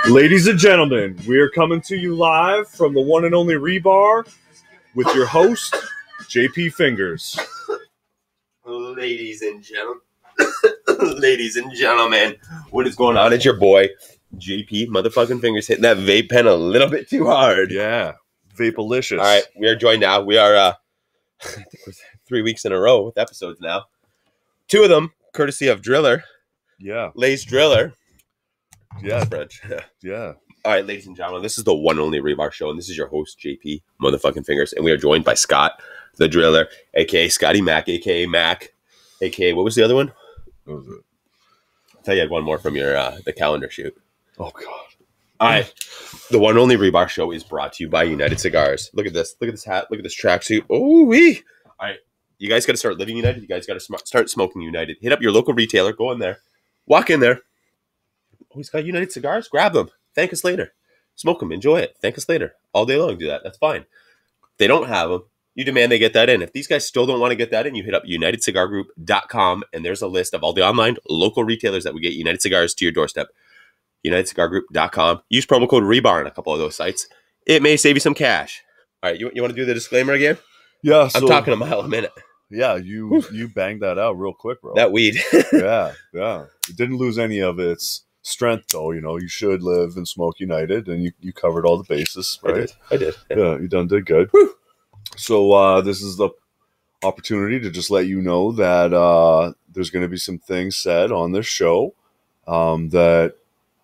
Ladies and gentlemen, we are coming to you live from the one and only Rebar with your host, JP Fingers. Ladies and gentlemen, what is going on? It's your boy, JP motherfucking Fingers, hitting that vape pen a little bit too hard. Yeah, vapalicious. All right, we are joined now. We are, I think we're 3 weeks in a row with episodes now. 2 of them, courtesy of Driller. Yeah. Lace Driller. Yeah. French. Yeah. All right, ladies and gentlemen, this is the one and only Rebar Show, and this is your host, JP motherfucking Fingers, and we are joined by Scott, the Driller, a.k.a. Scotty Mac, a.k.a. Mac, a.k.a. what was the other one? What was it? I thought you had one more from your the calendar shoot. Oh, God. All right. The one and only Rebar Show is brought to you by United Cigars. Look at this. Look at this hat. Look at this tracksuit. Oh, wee. All right. You guys got to start living United. You guys got to start smoking United. Hit up your local retailer. Go in there. Walk in there. Oh, he's got United Cigars? Grab them. Thank us later. Smoke them. Enjoy it. Thank us later. All day long. Do that. That's fine. If they don't have them, you demand they get that in. If these guys still don't want to get that in, you hit up UnitedCigarGroup.com, and there's a list of all the online local retailers that would get United Cigars to your doorstep. UnitedCigarGroup.com. Use promo code REBAR on a couple of those sites. It may save you some cash. All right, you want to do the disclaimer again? Yeah. I'm talking a mile a minute. Yeah, you banged that out real quick, bro. That weed. Yeah. It didn't lose any of its strength, though. You know, you should live and smoke United, and you covered all the bases, right? I did. Yeah, you did good. Woo. So this is the opportunity to just let you know that there's going to be some things said on this show that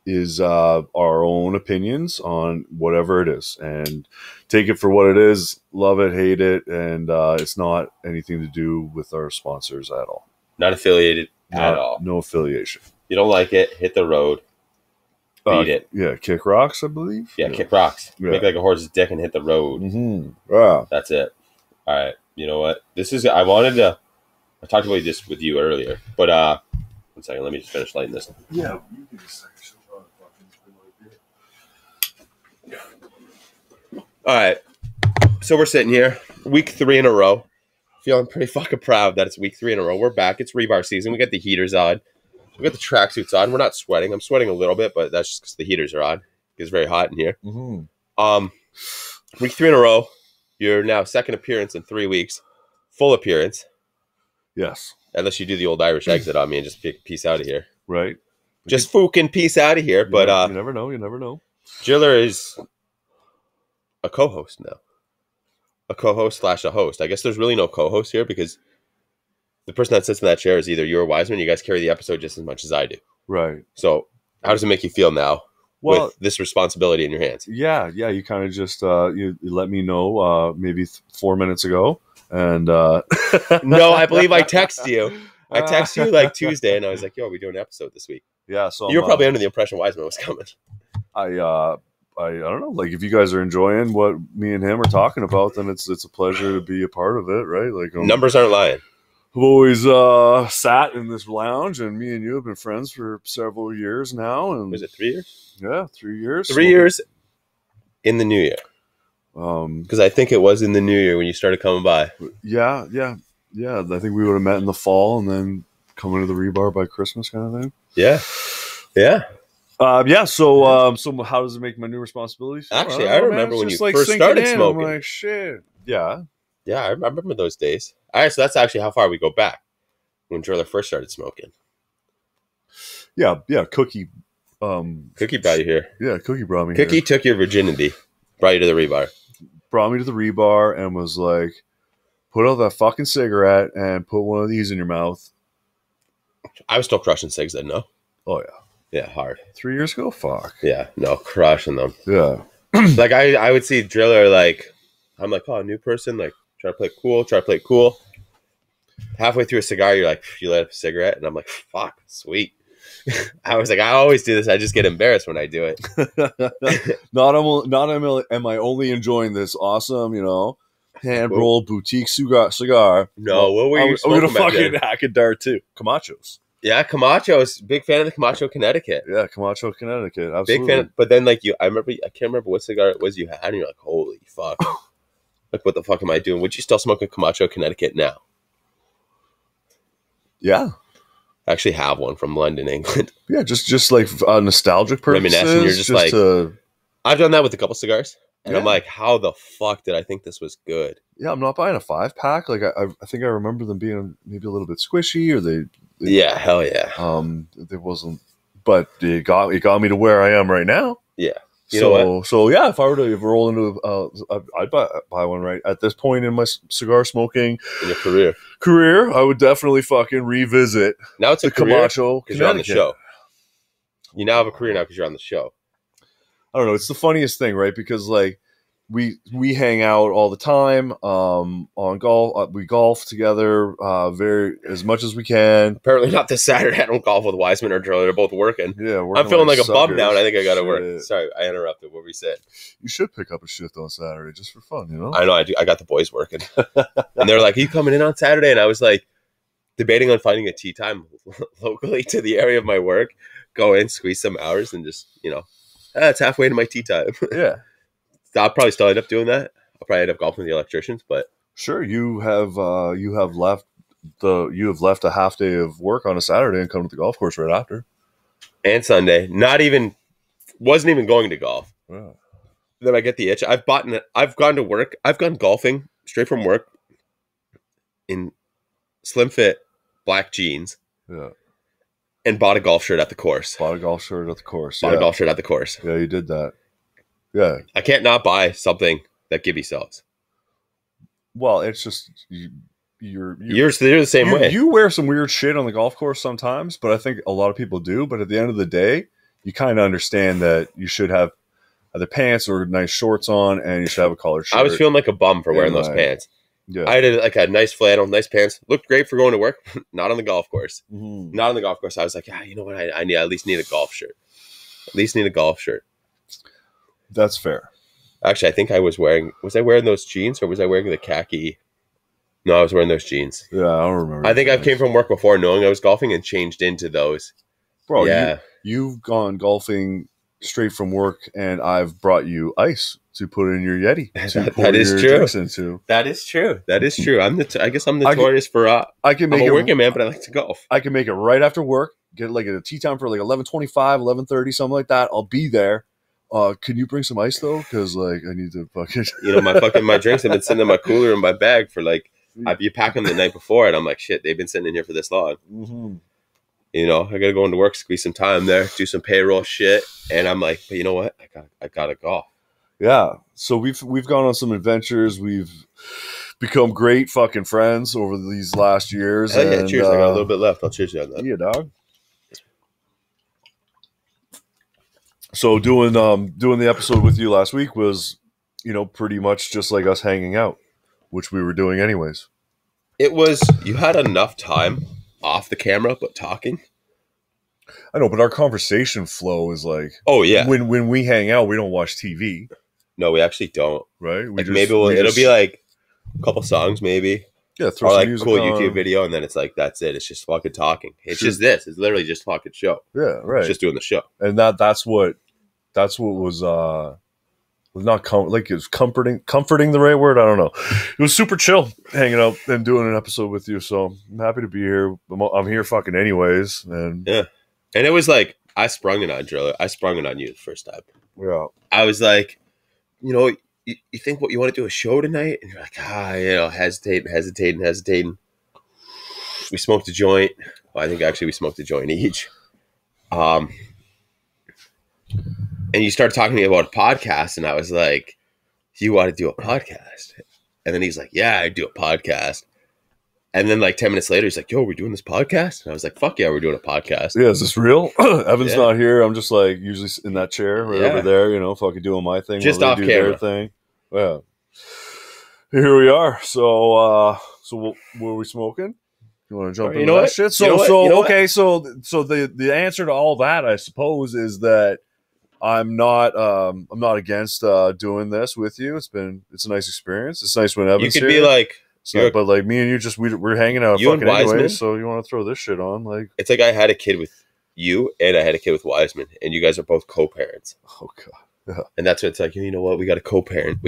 is our own opinions on whatever it is, and take it for what it is. Love it, hate it, and it's not anything to do with our sponsors at all. Not affiliated at all. No affiliation. You don't like it, hit the road. Beat it. Yeah, kick rocks, I believe. Yeah, kick rocks. Yeah. Make like a horse's dick and hit the road. Mm-hmm. Yeah. That's it. All right. You know what? I talked about this with you earlier, but 1 second. Let me just finish lighting this. Yeah. You can just All right. So we're sitting here, week 3 in a row. Feeling pretty fucking proud that it's week 3 in a row. We're back. It's Rebar season. We got the heaters on. We got the tracksuits on. We're not sweating. I'm sweating a little bit, but that's just because the heaters are on. It's very hot in here. Mm-hmm. Week 3 in a row. You're now second appearance in 3 weeks. Full appearance. Yes. Unless you do the old Irish exit on me and just peace out of here. Right. Just fucking peace out of here. But you never know. You never know. Driller is a co-host now. A co-host / a host. I guess there's really no co-host here because the person that sits in that chair is either you or Wiseman. You guys carry the episode just as much as I do. Right. So how does it make you feel now with this responsibility in your hands? Yeah. You kind of just you let me know maybe 4 minutes ago. And no, I believe I texted you. I texted you like Tuesday, and I was like, "Yo, are we doing an episode this week?" Yeah. So you were probably under the impression Wiseman was coming. I don't know. Like, if you guys are enjoying what me and him are talking about, then it's a pleasure to be a part of it, right? Like, numbers aren't lying. I've always sat in this lounge, and me and you have been friends for several years now. And was it 3 years? Yeah, 3 years. 3 years in the new year. Because I think it was in the new year when you started coming by. Yeah. I think we would have met in the fall and then come into the Rebar by Christmas, kind of thing. Yeah. So how does it make my new responsibilities? Actually, I remember when you first started smoking. I'm like, shit. Yeah, I remember those days. All right, so that's actually how far we go back when Driller first started smoking. Yeah, Cookie. Cookie brought you here. Yeah, Cookie brought me Cookie here. took your virginity, brought you to the Rebar. Brought me to the Rebar and was like, put out that fucking cigarette and put one of these in your mouth. I was still crushing cigs then, no? Oh, yeah. Yeah, hard. 3 years ago? Fuck. Yeah, no, crushing them. Yeah. Like, I would see Driller, like, I'm like, oh, new person, like, try to play it cool. Halfway through a cigar, you're like, you light up a cigarette, and I'm like, fuck, sweet. I was like, I always do this. I just get embarrassed when I do it. Not am I only enjoying this awesome, hand-rolled boutique cigar. No, what were you I'm going to smoking back fucking then? hack a dart, too. Camachos. Yeah, Camacho's. Big fan of the Camacho, Connecticut. Yeah, Camacho, Connecticut. Absolutely. Big fan. But then, like, I can't remember what cigar it was you had, and you're like, holy fuck. Like, what the fuck am I doing? Would you still smoke a Camacho, Connecticut now? Yeah. I actually have one from London, England. Yeah, just like nostalgic purposes. Reminiscing, you're just like, I've done that with a couple cigars. And I'm like, how the fuck did I think this was good? Yeah, I'm not buying a 5-pack. Like I think I remember them being maybe a little bit squishy, or they yeah, hell yeah. There wasn't, but it got me to where I am right now. Yeah. You know what? So yeah, if I were to roll into, I'd buy one right at this point in my cigar smoking in your career. I would definitely fucking revisit. Now it's a career Camacho because you're on the show. You now have a career now because you're on the show. I don't know. It's the funniest thing, right? Because like we hang out all the time on golf. We golf together very as much as we can. Apparently not this Saturday. I don't golf with Wiseman or Driller. They're both working. Yeah, I'm feeling like a bum now, and I think I got to work. Sorry, I interrupted. What were you saying? You should pick up a shift on Saturday just for fun, you know? I know I do. I got the boys working. And they're like, are you coming in on Saturday? And I was like, debating on finding a tea time locally to the area of my work. Go in, squeeze some hours, and just, it's halfway to my tea time. Yeah. I'll probably still end up doing that. I'll probably end up golfing with the electricians, but sure, you have left a half day of work on a Saturday and come to the golf course right after. And Sunday, wasn't even going to golf. Wow. Then I get the itch. I've gone to work. I've gone golfing straight from work in slim fit black jeans. Yeah. And bought a golf shirt at the course. Bought a golf shirt at the course. Bought a golf shirt at the course. Yeah, you did that. Yeah. I can't not buy something that Gibby sells. Well, it's just you're the same way. You wear some weird shit on the golf course sometimes, but I think a lot of people do. But at the end of the day, you kind of understand that you should have either pants or nice shorts on, and you should have a collared shirt. I was feeling like a bum for wearing those pants. Yeah. I had like a nice flannel, nice pants. Looked great for going to work. Not on the golf course. Mm-hmm. Not on the golf course. I was like, you know what? I at least need a golf shirt. At least need a golf shirt. That's fair. Actually, I think I was wearing those jeans, or was I wearing the khaki? No, I was wearing those jeans. Yeah, I don't remember. I think I came from work before knowing I was golfing and changed into those. Bro, yeah. You've gone golfing straight from work, and I've brought you ice to put in your Yeti. That is true. That is true. That is true. I guess I'm notorious for I'm a working man, but I like to golf. I can make it right after work. Get like a tea time for like 11:25, 11:30, something like that. I'll be there. Can you bring some ice though? Because like I need to fucking my drinks have been sitting in my cooler in my bag for like you pack them the night before, and I'm like, shit, they've been sitting in here for this long. Mm-hmm. I gotta go into work, squeeze some time there, do some payroll shit, and I'm like, but you know what? I gotta golf. Yeah. So we've gone on some adventures. We've become great fucking friends over these last years. Hell yeah, cheers. I got a little bit left. I'll cheers you on that. Yeah, dog. So doing the episode with you last week was, pretty much just like us hanging out, which we were doing anyways. It was, you had enough time off the camera, but talking. I know, but our conversation flow is like, oh yeah. When we hang out, we don't watch TV. No, we actually don't. Right? It'll be like a couple songs, maybe. Yeah, throw some music cool on. YouTube video, and then it's like that's it. It's just fucking talking. It's just this. It's literally just fucking show. Yeah, right. It's just doing the show, and that's what was not it was comforting the right word. I don't know. It was super chill hanging out and doing an episode with you. So I'm happy to be here. I'm here fucking anyways, and yeah. And it was like I sprung it on Driller. I sprung it on you the first time. Yeah, I was like, you think what you want to do a show tonight? And you're like, hesitating. We smoked a joint. Well, I think actually we smoked a joint each. And you started talking to me about a podcast, and I was like, you want to do a podcast? And then he's like, yeah, I do a podcast. And then like 10 minutes later, he's like, yo, we're doing this podcast? And I was like, fuck yeah, we're doing a podcast. Yeah, is this real? Evan's not here. I'm just like usually in that chair right over there, fucking doing my thing. Just off camera. Thing. Yeah. Here we are. So what were we smoking? You want to jump into that shit? So the answer to all that, I suppose, is that I'm not against doing this with you. It's a nice experience. It's nice when Evan's here. You could be like, but like me and you, we're hanging out fucking anyway. So you want to throw this shit on? Like, it's like I had a kid with you, and I had a kid with Wiseman, and you guys are both co-parents. Oh god. Yeah. And that's what it's like. You know what? We got a co-parent.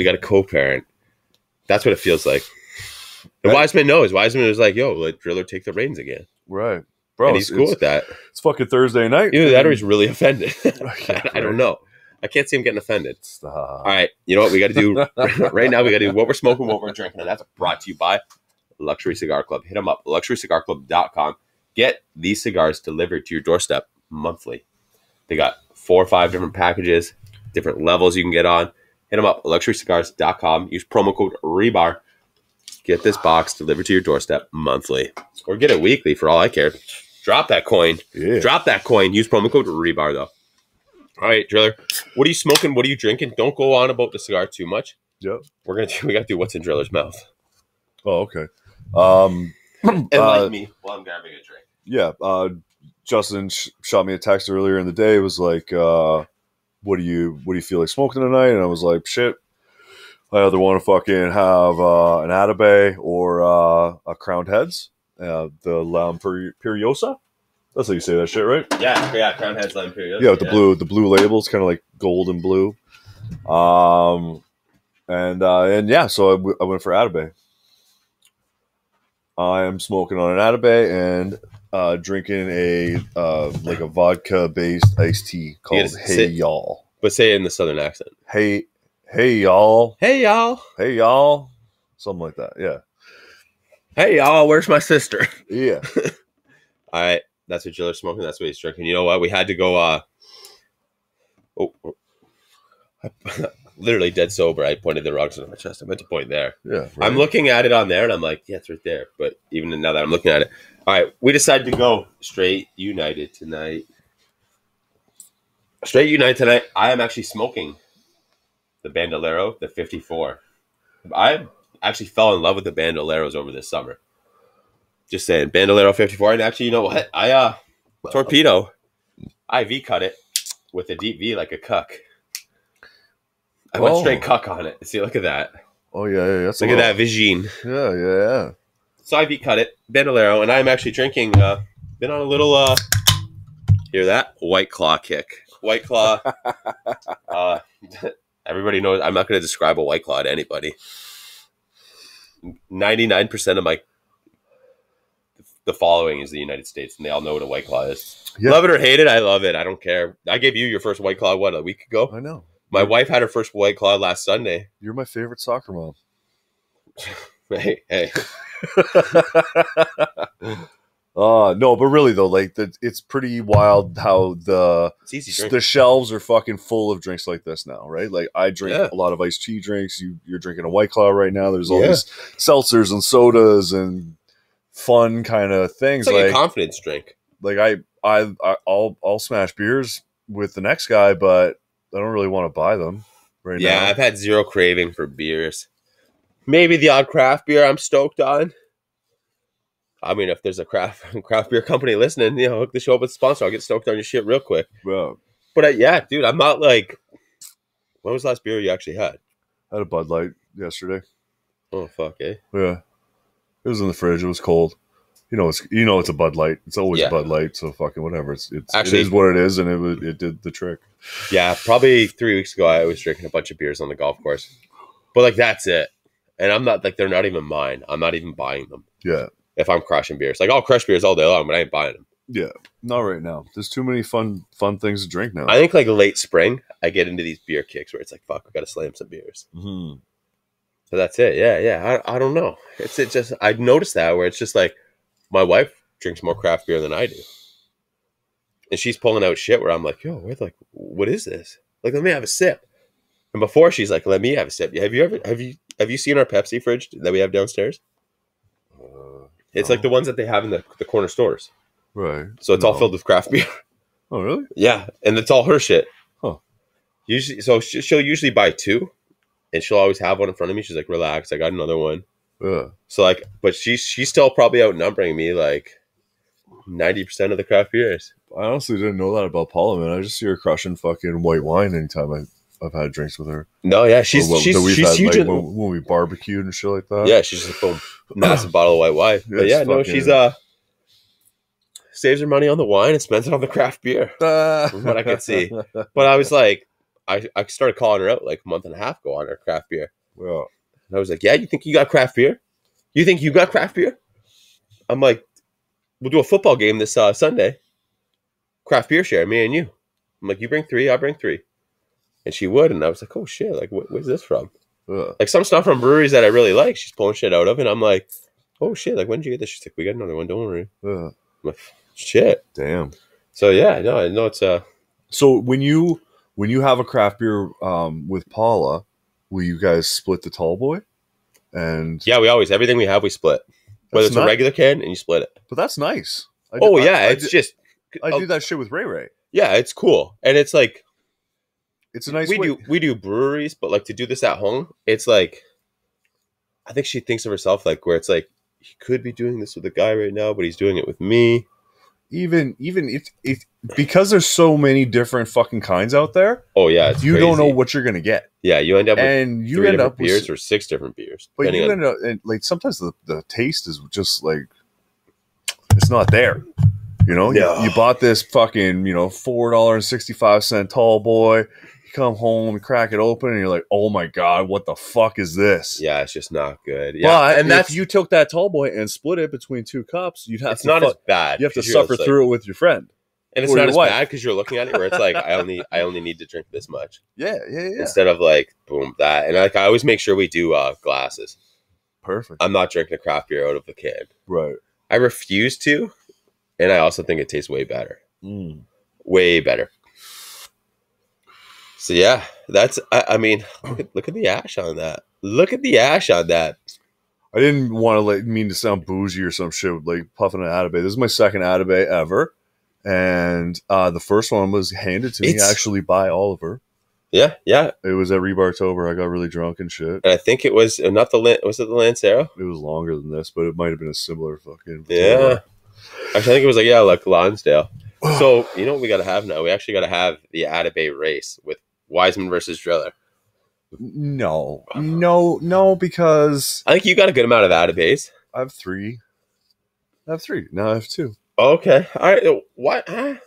That's what it feels like. And Wiseman knows. Wiseman was like, yo, let Driller take the reins again. Right. bro. And he's cool with that. It's fucking Thursday night. Either that or he's really offended. Yeah, I don't know. I can't see him getting offended. Stop. All right. You know what we got to do right now? We got to do what we're smoking, what we're drinking. And that's brought to you by Luxury Cigar Club. Hit them up, luxurycigarclub.com. Get these cigars delivered to your doorstep monthly. They got 4 or 5 different packages, different levels you can get on. Hit them up, luxurycigars.com. Use promo code REBAR. Get this box delivered to your doorstep monthly. Or get it weekly for all I care. Drop that coin. Yeah. Drop that coin. Use promo code REBAR, though. All right, Driller. What are you smoking? What are you drinking? Don't go on about the cigar too much. Yep. We got to do what's in Driller's mouth. Oh, okay. Enlighten me while I'm grabbing a drink. Yeah. Justin shot me a text earlier in the day. It was like, what do you feel like smoking tonight? And I was like, shit. I either want to fucking have an Atabay or a Crowned Heads, the La Imperiosa. That's how you say that shit, right? Yeah, Crown Heads La Imperiosa. Yeah, with the blue labels, kind of like gold and blue. And yeah, so I went for Atabay. I am smoking on an Atabay and drinking a like a vodka based iced tea called Hey Y'all. But say it in the southern accent. Hey y'all. Hey y'all. Hey y'all. Something like that. Yeah. Hey y'all, where's my sister? Yeah. All right. That's what Jiller's smoking. That's what he's drinking. You know what? We had to go literally dead sober. I pointed the wrong side of my chest. I meant to point there. Yeah. Right. I'm looking at it on there and I'm like, yeah, it's right there. But even now that I'm looking at it. All right. We decided to go Straight United tonight. Straight United tonight. I am actually smoking the Bandolero, the 54. I actually fell in love with the Bandoleros over this summer. Just saying, Bandolero 54. And actually, you know what? I torpedo IV cut it with a deep V like a cuck. I went straight cuck on it. See, look at that. Oh yeah. Look at that Vigine. Yeah. So IV cut it, Bandolero, and I'm actually drinking. Been on a little. Hear that? White Claw kick. White Claw. Everybody knows. I'm not going to describe a White Claw to anybody. 99% of the following is the United States, and they all know what a White Claw is. Yeah. Love it or hate it, I love it. I don't care. I gave you your first White Claw, a week ago? I know. My wife had her first White Claw last Sunday. You're my favorite soccer mom. Hey. No, but really though, like it's pretty wild how the shelves are fucking full of drinks like this now, right? Like I drink a lot of iced tea drinks. You're drinking a White Claw right now. There's all these seltzers and sodas and fun kind of things. It's like a confidence drink. Like I'll smash beers with the next guy, but I don't really want to buy them right now. Yeah, I've had zero craving for beers. Maybe the odd craft beer I'm stoked on. I mean, if there's a craft beer company listening, hook the show up with a sponsor. I'll get stoked on your shit real quick. Yeah. But yeah, dude, I'm not like. When was the last beer you actually had? I had a Bud Light yesterday. Oh fuck, eh? Yeah, it was in the fridge. It was cold. It's a Bud Light. It's always a Bud Light. So fucking whatever. It is what it is, and it did the trick. Yeah, probably 3 weeks ago, I was drinking a bunch of beers on the golf course, but like that's it. And I'm not like they're not even mine. I'm not even buying them. Yeah. If I'm crushing beers, like I'll crush beers all day long, but I ain't buying them. Yeah, not right now. There's too many fun things to drink now. I think like late spring, I get into these beer kicks where it's like, fuck, we got to slam some beers. Mm-hmm. So that's it. Yeah. I don't know. It's just I noticed that where it's just like my wife drinks more craft beer than I do, and she's pulling out shit where I'm like, yo, what is this? Like, let me have a sip. And before she's like, let me have a sip. Have you seen our Pepsi fridge that we have downstairs? It's like the ones that they have in the corner stores. Right. So it's all filled with craft beer. Oh, really? Yeah. And it's all her shit. Huh. Usually, so she'll usually buy 2 and she'll always have one in front of me. She's like, relax, I got another one. Yeah. So like, but she's still probably outnumbering me like 90% of the craft beers. I honestly didn't know that about Paula, man. I just see her crushing fucking white wine anytime I've had drinks with her. No, yeah, she's huge. Like, when we barbecued and shit like that. Yeah, she's just a massive bottle of white wine. But yeah, no, she's saves her money on the wine and spends it on the craft beer. From what I could see. But I was like, I started calling her out like a month and a half ago on her craft beer. Well, and I was like, yeah, you think you got craft beer? You think you got craft beer? I'm like, we'll do a football game this Sunday. Craft beer share, me and you. I'm like, you bring 3, I bring 3. And she would, and I was like, oh shit, like where's this from? Ugh. Like some stuff from breweries that I really like, she's pulling shit out of, and I'm like, oh shit, like when did you get this? She's like, we got another one, don't worry. Ugh. I'm like, shit. Damn. So yeah, no, I know it's So when you have a craft beer with Paula, will you guys split the tall boy? And yeah, we always everything we have we split. Whether it's a regular can and you split it. But that's nice. I do that shit with Ray Ray. Yeah, it's cool. And it's like it's a nice we do breweries, but like to do this at home, it's like I think she thinks of herself like where it's like he could be doing this with a guy right now, but he's doing it with me. Even if because there's so many different fucking kinds out there. Oh yeah, it's you crazy. Don't know what you're gonna get. Yeah, you end up and you 3 end different up beers with, or 6 different beers. But you end up and like sometimes the taste is just like it's not there. You know, you bought this fucking $4.65 tall boy. You come home, you crack it open, and you're like, oh my god, what the fuck is this? Yeah, it's just not good. Yeah, but and if you took that tall boy and split it between 2 cups, you'd have it's not as bad. You have to suffer through it with your friend. And it's not as bad because you're looking at it where it's like I only need to drink this much. Yeah. Instead of like boom that, and like I always make sure we do glasses. Perfect. I'm not drinking a craft beer out of the can. Right. I refuse to, and I also think it tastes way better. Way better. So yeah, that's. I mean, look at the ash on that. Look at the ash on that. I didn't want to mean to sound bougie or some shit like puffing an Atabay. This is my second Atabay ever. And the first one was handed to me actually by Oliver. Yeah. It was at Rebartober. I got really drunk and shit. And I think it was not was it the Lancero? It was longer than this, but it might have been a similar fucking. Yeah. Actually, I think it was like Lonsdale. So you know what we got to have now? We actually got to have the Atabay race with Wiseman versus Driller. No, because I think you got a good amount of Atabays. I have 3. Now I have 2. Okay. All right. What? You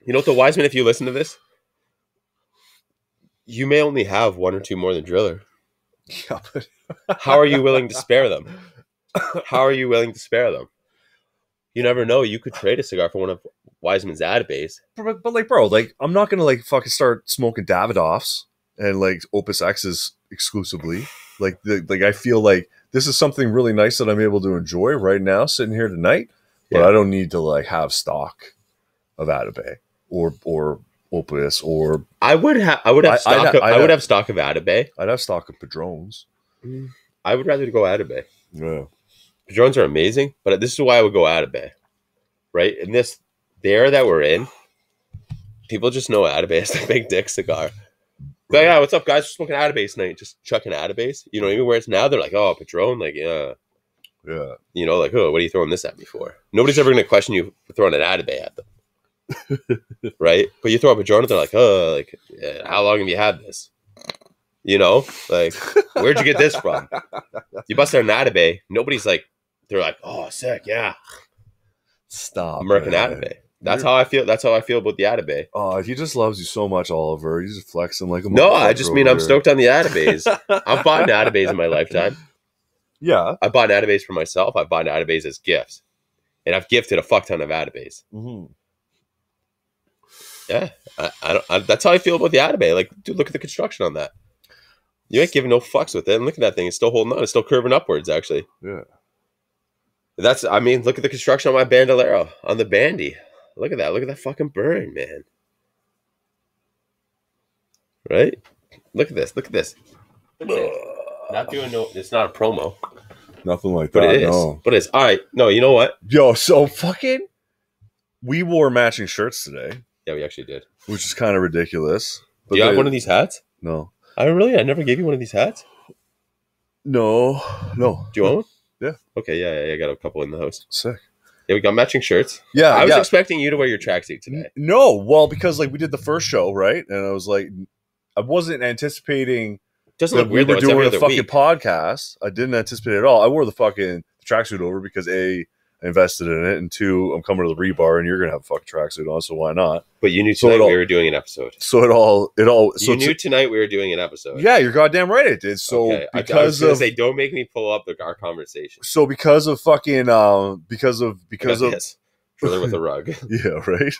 know what, the Wiseman, if you listen to this, you may only have 1 or 2 more than Driller. Yeah, but how are you willing to spare them? You never know. You could trade a cigar for one of Wiseman's Atabays. But like, bro, like, I'm not going to like fucking start smoking Davidoffs and like Opus X's exclusively. Like, I feel like this is something really nice that I'm able to enjoy right now, sitting here tonight. But I don't need to like have stock of Atabay or Opus or. I would have stock of Atabay. I'd have stock of Padrones. I would rather go Atabay. Yeah, Padrones are amazing, but this is why I would go Atabay. Right in this the era that we're in, people just know Atabay as the big dick cigar. But yeah, what's up, guys? We're smoking Atabay tonight. Just chucking Atabay. You know, even where it's now, they're like, oh, Padrone, like, yeah. You know, like, oh, what are you throwing this at me for? Nobody's ever going to question you for throwing an Atabay at them. Right? But you throw a Padrone, they're like, oh, like, how long have you had this? You know, like, where'd you get this from? You bust out an Atabay, nobody's like, they're like, oh, sick, yeah. Stop. American Atabay. That's how I feel. That's how I feel about the Atabay. Oh, he just loves you so much, Oliver. He's just flexing like a. No, I just mean I'm stoked on the Atabays. I've bought Atabays in my lifetime. Yeah, I bought Atabays for myself. I bought Atabays as gifts, and I've gifted a fuck ton of Atabays. Yeah, that's how I feel about the Atabay. Like, dude, look at the construction on that. You ain't giving no fucks with it. And look at that thing; it's still holding on. It's still curving upwards, actually. Yeah. I mean, look at the construction on my Bandolero, on the Bandy. Look at that. Look at that fucking burn, man. Right? Look at this. Look at this. Not doing no. It's not a promo. Nothing like but that. It is. No. But it is. All right. No, you know what? Yo, so fucking. We wore matching shirts today. Yeah, we actually did. Which is kind of ridiculous. But do you have one of these hats? No. I never gave you one of these hats? No. Do you want one? Yeah. Okay, yeah. I got a couple in the house. Sick. Yeah, we got matching shirts. Yeah, I was expecting you to wear your tracksuit today. No, well, because like we did the first show, right? And I was like, I wasn't anticipating that we were doing a fucking podcast. I didn't anticipate it at all. I wore the fucking tracksuit over because I I invested in it, and 2, I'm coming to the rebar, and you're gonna have a fucking tracksuit on, so why not? But you knew tonight we were doing an episode. So it all. So you knew tonight we were doing an episode. Yeah, you're goddamn right it did. So okay. because I was gonna say, don't make me pull up our conversation. So because of fucking because of Trailer with a rug. Yeah, right.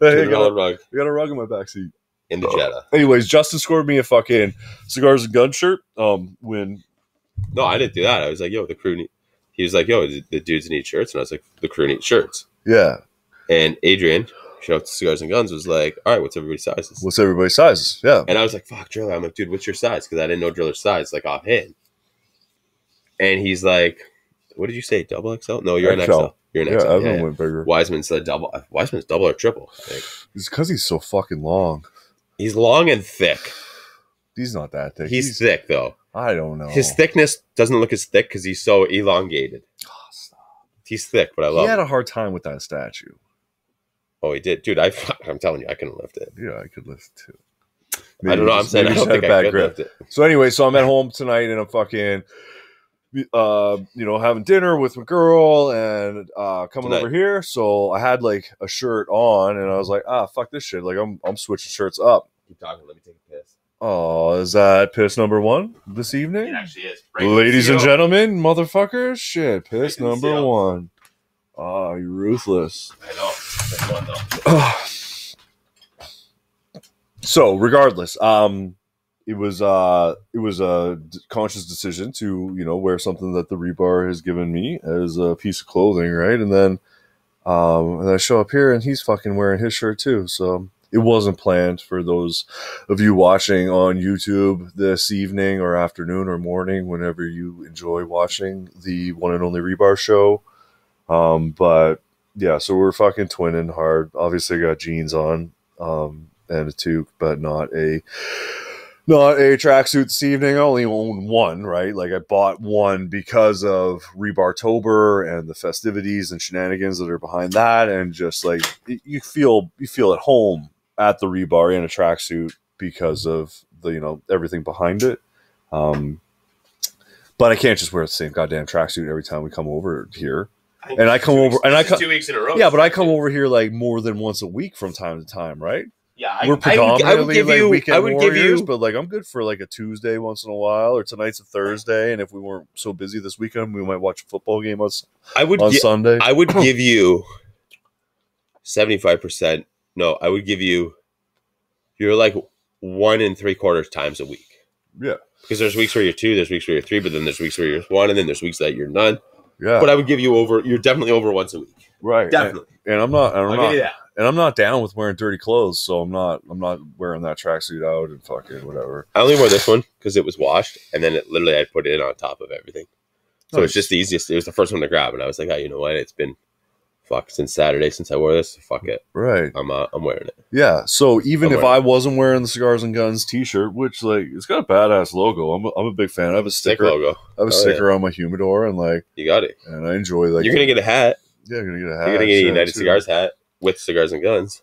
I got a rug. I got a rug in my backseat. In the Jetta. Anyways, Justin scored me a fucking Cigars and Gun shirt. When no, I didn't do that. I was like, yo, the crew need. He was like, yo, the dudes need shirts, and I was like, the crew needs shirts. Yeah. And Adrian, shout out to Cigars and Guns, was like, all right, what's everybody's sizes? What's everybody's sizes? Yeah. And I was like, fuck, Driller. I'm like, dude, what's your size? Because I didn't know Driller's size, like offhand. And he's like, what did you say? Double XL? No, you're an XL. You're an XL. Everyone went bigger. Wiseman's double. Wiseman's double or triple. I think. It's because he's so fucking long. He's long and thick. He's not that thick. He's thick, though. I don't know. His thickness doesn't look as thick because he's so elongated. Oh, stop. He's thick, but I love him. He had a hard time with that statue. Oh, he did. Dude, I'm telling you, I couldn't lift it. Yeah, I could lift it, too. Maybe I don't know. I'm saying I don't think I could lift it. So anyway, so I'm at home tonight, and I'm fucking... having dinner with my girl and coming over here. So I had like a shirt on, and I was like, fuck this shit. Like I'm switching shirts up. Keep talking. Let me take a piss. Oh, is that piss number 1 this evening? It actually is. Ladies and gentlemen, motherfuckers, shit, piss number 1. Oh, you're ruthless. I know. That's one though. So regardless, it was a conscious decision to wear something that the rebar has given me as a piece of clothing, right? And then I show up here and he's fucking wearing his shirt too. So it wasn't planned for those of you watching on YouTube this evening or afternoon or morning, whenever you enjoy watching the one and only Rebar show. But yeah, so we're fucking twinning hard. Obviously, I got jeans on and a toque, but not a tracksuit this evening. I only own one, right? Like I bought one because of Rebartober and the festivities and shenanigans that are behind that, and just like you feel at home at the Rebar in a tracksuit because of the everything behind it. But I can't just wear the same goddamn tracksuit every time we come over here. And I come over, and I come 2 weeks in a row. Yeah, but I come over here like more than once a week from time to time, right? Yeah, we're predominantly weekend warriors, give you, but like I'm good for like a Tuesday once in a while, or tonight's a Thursday, and if we weren't so busy this weekend, we might watch a football game on Sunday. I would give you 75%. No, I would give you. You're like 1 3/4 times a week. Yeah, because there's weeks where you're 2, there's weeks where you're 3, but then there's weeks where you're 1, and then there's weeks that you're none. Yeah, but I would give you over. You're definitely over once a week. Right, definitely. And I'm not. And I'm not down with wearing dirty clothes, so I'm not wearing that tracksuit out and fucking whatever. I only wore this one because it was washed, and then I put it in on top of everything. So it's just the easiest. It was the first one to grab, and I was like, you know what? It's been since Saturday since I wore this. Fuck it. Right. I'm wearing it. Yeah. So even if I wasn't wearing the Cigars and Guns T-shirt, which like it's got a badass logo, I'm a big fan. I have a sticker. Logo. I have a sticker on my humidor, and like you got it. And I enjoy like you're gonna get a hat. Yeah, I'm gonna get a hat. You're gonna get a United Cigars hat with Cigars and Guns.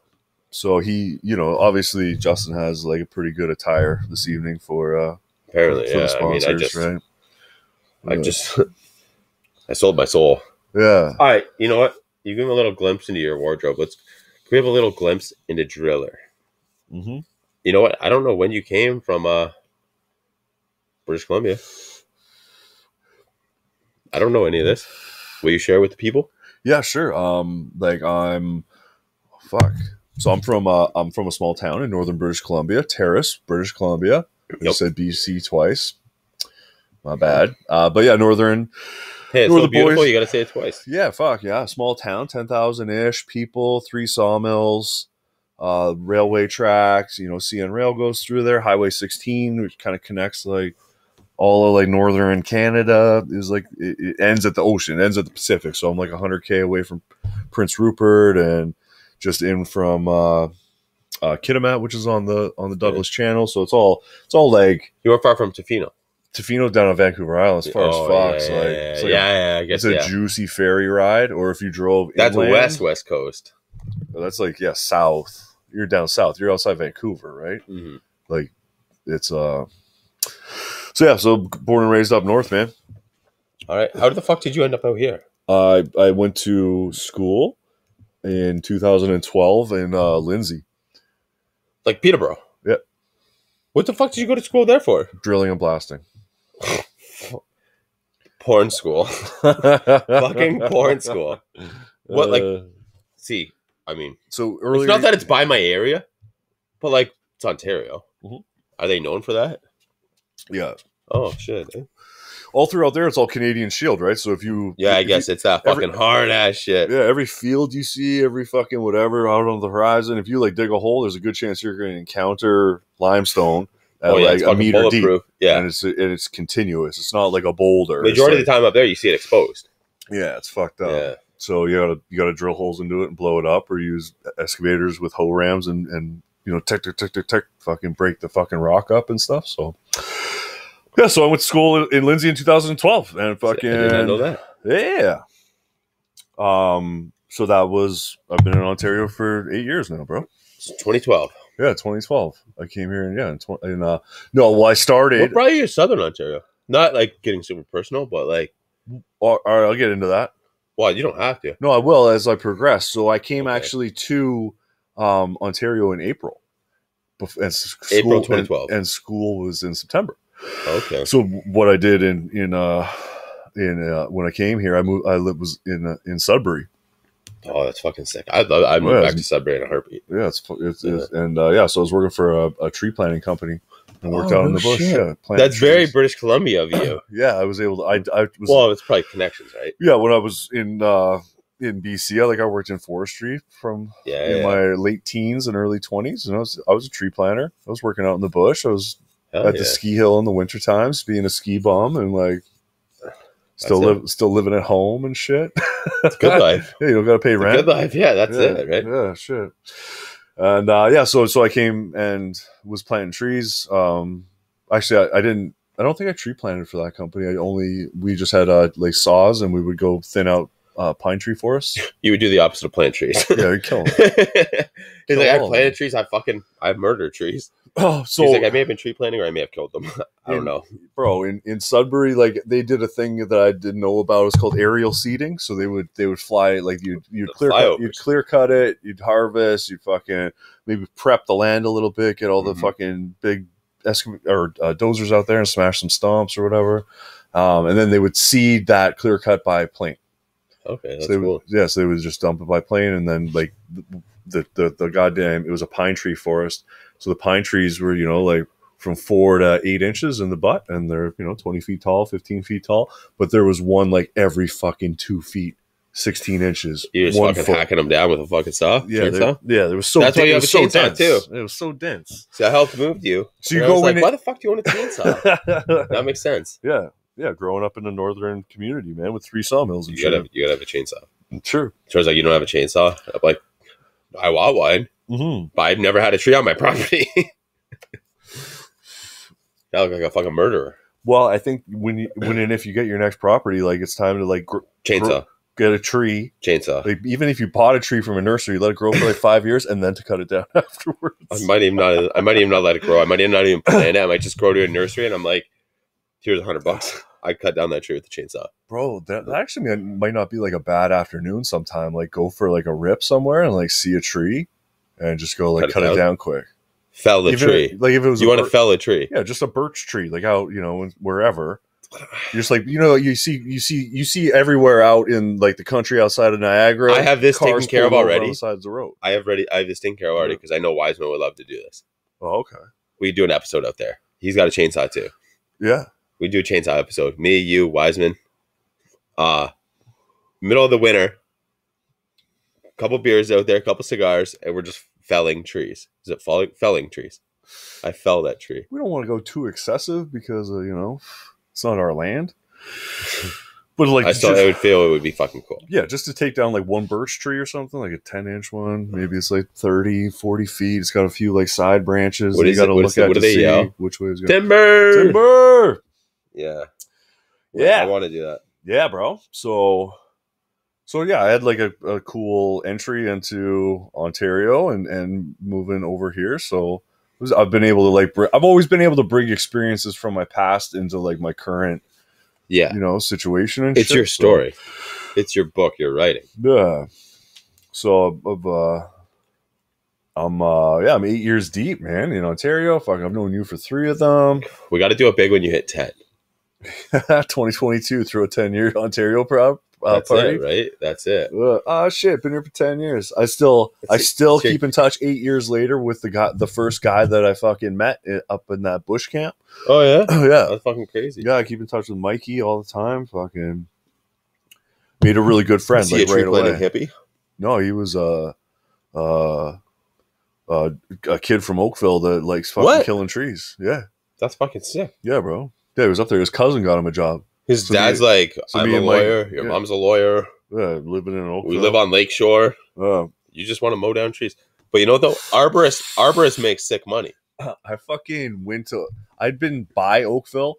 So he, obviously Justin has like a pretty good attire this evening for apparently for the sponsors, right? I sold my soul. Yeah. All right, you know what? You give him a little glimpse into your wardrobe. Can we have a little glimpse into Driller? Mm-hmm. You know what? I don't know when you came from British Columbia. I don't know any of this. Will you share with the people? Yeah, sure. So I'm from a small town in northern British Columbia, Terrace, British Columbia. I said BC twice. My bad. But yeah, northern. Hey, it's so beautiful. Boys. You got to say it twice. Yeah, yeah. Small town, 10,000-ish people, 3 sawmills, railway tracks. CN Rail goes through there. Highway 16, which kind of connects like all of like northern Canada. Is like it ends at the ocean, it ends at the Pacific. So I'm like 100K away from Prince Rupert and just in from Kitimat, which is on the Douglas Channel. So it's all like you are far from Tofino. Tofino's down on Vancouver Island as far as Fox. I guess it's a juicy ferry ride. Or if you drove that's inland, west coast. That's like south. You're down south. You're outside Vancouver, right? Mm-hmm. Like it's So born and raised up north, man. All right. How the fuck did you end up out here? I went to school in 2012 in Lindsay. Like Peterborough. Yeah, What the fuck did you go to school there for? drilling and blasting. Porn school. Fucking porn school. What, like, see, I mean, so it's earlier, not that it's by my area, but like, it's Ontario. Mhm. Are they known for that? yeah, Oh, shit. all throughout there, it's all Canadian Shield, right? So if you, Yeah, I guess it's that fucking hard ass shit. yeah, every field you see, every fucking whatever out on the horizon, if you like dig a hole, there's a good chance you're going to encounter limestone. Oh yeah, like it's a fucking meter bulletproof. deep. Yeah, and it's continuous. It's not like a boulder. Majority like, of the time up there, you see it exposed. Yeah, it's fucked up. Yeah. So you gotta drill holes into it and blow it up, or use excavators with hoe rams and tick, fucking break the fucking rock up and stuff. So yeah, so I went to school in Lindsay in 2012, and fucking I did not know that. Yeah. So that was, I've been in Ontario for 8 years now, bro. It's 2012. Yeah, 2012. I came here, and I started. What brought you to Southern Ontario? Not like getting super personal, but like, All right, I'll get into that. well, you don't have to. No, I will as I progress. So I came Okay. actually to Ontario in April. April 2012. And school was in September. Okay. So what I did in when I came here, I was in Sudbury. Oh, that's fucking sick. I moved back to Sudbury in a heartbeat. Yeah, so I was working for a tree planting company and worked out in the bush. Shit. Yeah, That's very trees. British Columbia of you. Yeah, I was able to. I was. Well, it's probably connections, right? Yeah, when I was in BC, I worked in forestry from my late teens and early 20s, and I was a tree planter. I was working out in the bush. I was at the ski hill in the winter times, being a ski bum, and like still living at home and shit. It's a good life. Yeah, you don't got to pay rent. Good life. Yeah, that's it, right? Yeah, shit. And so I came and was planting trees. Actually, I don't think I tree planted for that company. We just had like saws, and we would go thin out pine tree forests. You would do the opposite of plant trees. Yeah, you'd kill them. He's like, I planted trees. I murdered trees. Oh, so he's like, I may have been tree planting, or I may have killed them. I don't know, bro. In Sudbury, like they did a thing that I didn't know about. It was called aerial seeding. So they would fly, like you'd clear cut it, you'd harvest, you'd fucking maybe prep the land a little bit, get all the fucking big dozers out there and smash some stumps or whatever, and then they would seed that clear cut by plane. Okay, that's cool. So they would just dump it by plane, and then like the goddamn, it was a pine tree forest. So the pine trees were, like from 4 to 8 inches in the butt, and they're 20 feet tall, 15 feet tall. But there was one like every fucking 2 feet, 16 inches. You just fucking hacking them down with a fucking saw. Yeah, there was so. That's why you have a chainsaw dense. too. It was so dense. See, I helped move you. So you go in. Why the fuck do you want a chainsaw? That makes sense. Yeah, growing up in the northern community, man, with 3 sawmills and shit. You gotta have a chainsaw. True. Turns out you don't have a chainsaw. I'm like, I want one, but I've never had a tree on my property. I look like a fucking murderer. Well, I think when and if you get your next property, like it's time to like chainsaw, get a tree, chainsaw. Like, even if you bought a tree from a nursery, let it grow for like 5 years, and then to cut it down afterwards. I might even not let it grow. I might not even plant it. I might just grow to a nursery, and I'm like, here's $100. I cut down that tree with the chainsaw. Bro, that actually might not be like a bad afternoon sometime. Like go for like a rip somewhere and like see a tree and just go like cut it down quick. Fell the tree. Like if it was you want to fell a tree. Yeah, just a birch tree, like out, wherever. You're just like, you see everywhere out in like the country outside of Niagara. I have this taken care of already. On the sides of the road. I have this taken care of already because I know Wiseman would love to do this. Oh, okay. We do an episode out there. He's got a chainsaw too. Yeah. We do a chainsaw episode. Me, you, Wiseman. Middle of the winter. Couple beers out there, couple cigars, and we're just felling trees. Is it felling trees? I fell that tree. We don't want to go too excessive because it's not our land. But like, I would feel it would be fucking cool. Yeah, just to take down like one birch tree or something, like a 10-inch one. Maybe it's like 30, 40 feet. It's got a few like side branches. What you got to look at to see yell? which way is going. Timber. Yeah. I want to do that. Yeah, bro. So yeah, I had like a cool entry into Ontario and moving over here. So I've been able to I've always been able to bring experiences from my past into like my current Yeah. you know, situation and It's shit. your story. It's your book you're writing. Yeah. So I'm 8 years deep, man, in Ontario. Fuck, I've known you for 3 of them. We got to do it big when you hit 10. 2022, through a 10-year Ontario That's party. it, right? That's it. Shit, been here for 10 years. I still keep in touch 8 years later with the first guy that I fucking met up in that bush camp. Oh, yeah? Oh yeah. That's fucking crazy. Yeah, I keep in touch with Mikey all the time. Fucking made a really good friend. Is he a tree planting hippie? No, he was a kid from Oakville that likes fucking killing trees. Yeah. That's fucking sick. Yeah, bro. Yeah, he was up there. His cousin got him a job. His dad's I'm a lawyer. Your mom's a lawyer. Yeah, living in Oakville. We live on Lakeshore. You just want to mow down trees. But you know, though, arborists make sick money. I fucking I'd been by Oakville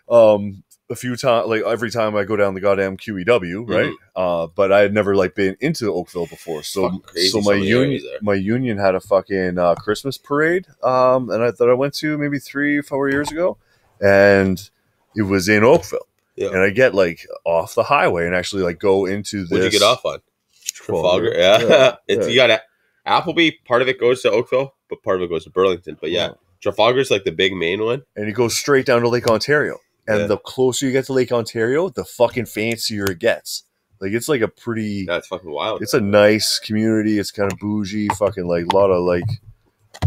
a few times, like every time I go down the goddamn QEW, right? Mm-hmm. But I had never like been into Oakville before. So my union had a fucking Christmas parade that I went to maybe 3-4 years ago, and it was in Oakville. Yeah. And I get like off the highway and actually like go into this. What'd you get off on? Trafalgar. Yeah. You got Appleby. Part of it goes to Oakville, but part of it goes to Burlington. But yeah, Trafalgar's like the big main one. And it goes straight down to Lake Ontario. And the closer you get to Lake Ontario, the fucking fancier it gets. Like, it's like a pretty... That's fucking wild. It's a nice community. It's kind of bougie. Fucking, like, a lot of, like...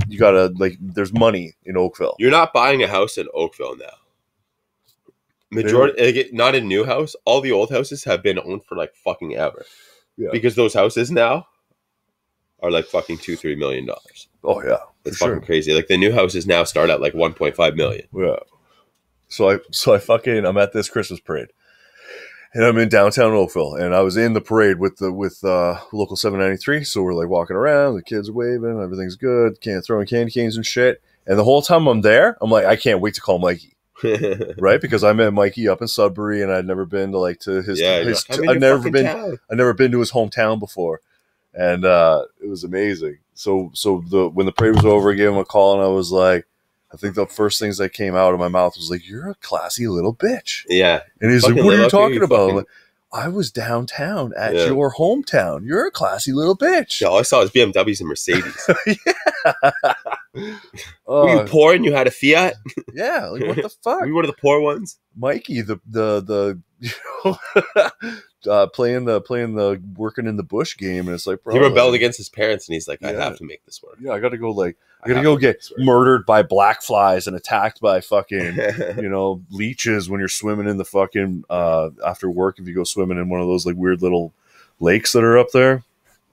You gotta, like... There's money in Oakville. You're not buying a house in Oakville now. Majority... Not a new house. All the old houses have been owned for, like, fucking ever. Yeah. Because those houses now are, like, fucking $2-3 million. Oh, yeah. It's fucking crazy. Like, the new houses now start at, like, $1.5 million. Yeah. So I'm at this Christmas parade, and I'm in downtown Oakville, and I was in the parade with local 793. So we're like walking around, the kids are waving, everything's good, throwing candy canes and shit. And the whole time I'm there, I'm like, I can't wait to call Mikey, right? Because I met Mikey up in Sudbury, and I'd never been to like to his. I'd never been to his hometown before, and it was amazing. So when the parade was over, I gave him a call, and I was like, I think the first things that came out of my mouth was like, "You're a classy little bitch." Yeah. And he's like, "What are you talking about?" I'm like, I was downtown at your hometown. You're a classy little bitch. Yeah, all I saw was BMWs and Mercedes. Were you poor and you had a Fiat? Yeah, like what the fuck? We were one of the poor ones. Mikey, the playing the working in the bush game, and it's like, bro, he rebelled against his parents, and he's like, I have to make this work. Yeah, I gotta go get murdered by black flies and attacked by fucking leeches when you're swimming in the fucking after work, if you go swimming in one of those like weird little lakes that are up there.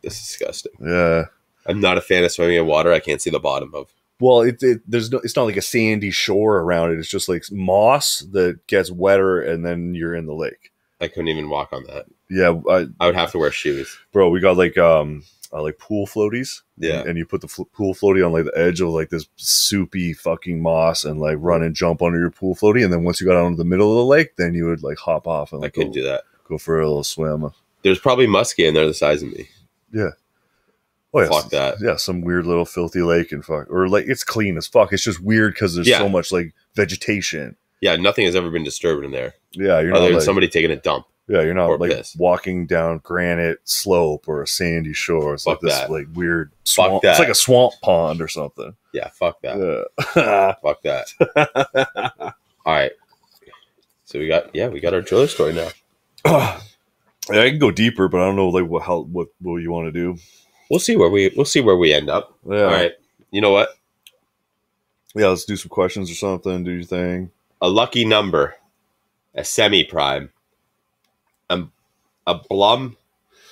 This is disgusting. Yeah, I'm not a fan of swimming in water I can't see the bottom of. Well, it's not like a sandy shore around it. It's just like moss that gets wetter, and then you're in the lake. I couldn't even walk on that. Yeah, I would have to wear shoes. Bro, we got like pool floaties. Yeah, and you put the pool floaty on like the edge of like this soupy fucking moss, and like run and jump under your pool floaty. And then once you got out into the middle of the lake, then you would like hop off and like I couldn't do that. Go for a little swim. There's probably muskie in there the size of me. Yeah. Oh, yeah, fuck that. Yeah, some weird little filthy lake and or like it's clean as fuck. It's just weird because there's so much like vegetation. Yeah, nothing has ever been disturbed in there. Yeah, you're other than somebody taking a dump. Yeah, you're not like walking down granite slope or a sandy shore. It's like this like weird swamp. It's like a swamp pond or something. Yeah, fuck that. Yeah. Fuck that. All right. So we got our trailer story now. Yeah, I can go deeper, but I don't know like what you want to do. We'll see where we end up. Yeah. All right. You know what? Yeah, let's do some questions or something. Do your thing. A lucky number, a semi-prime, a Blum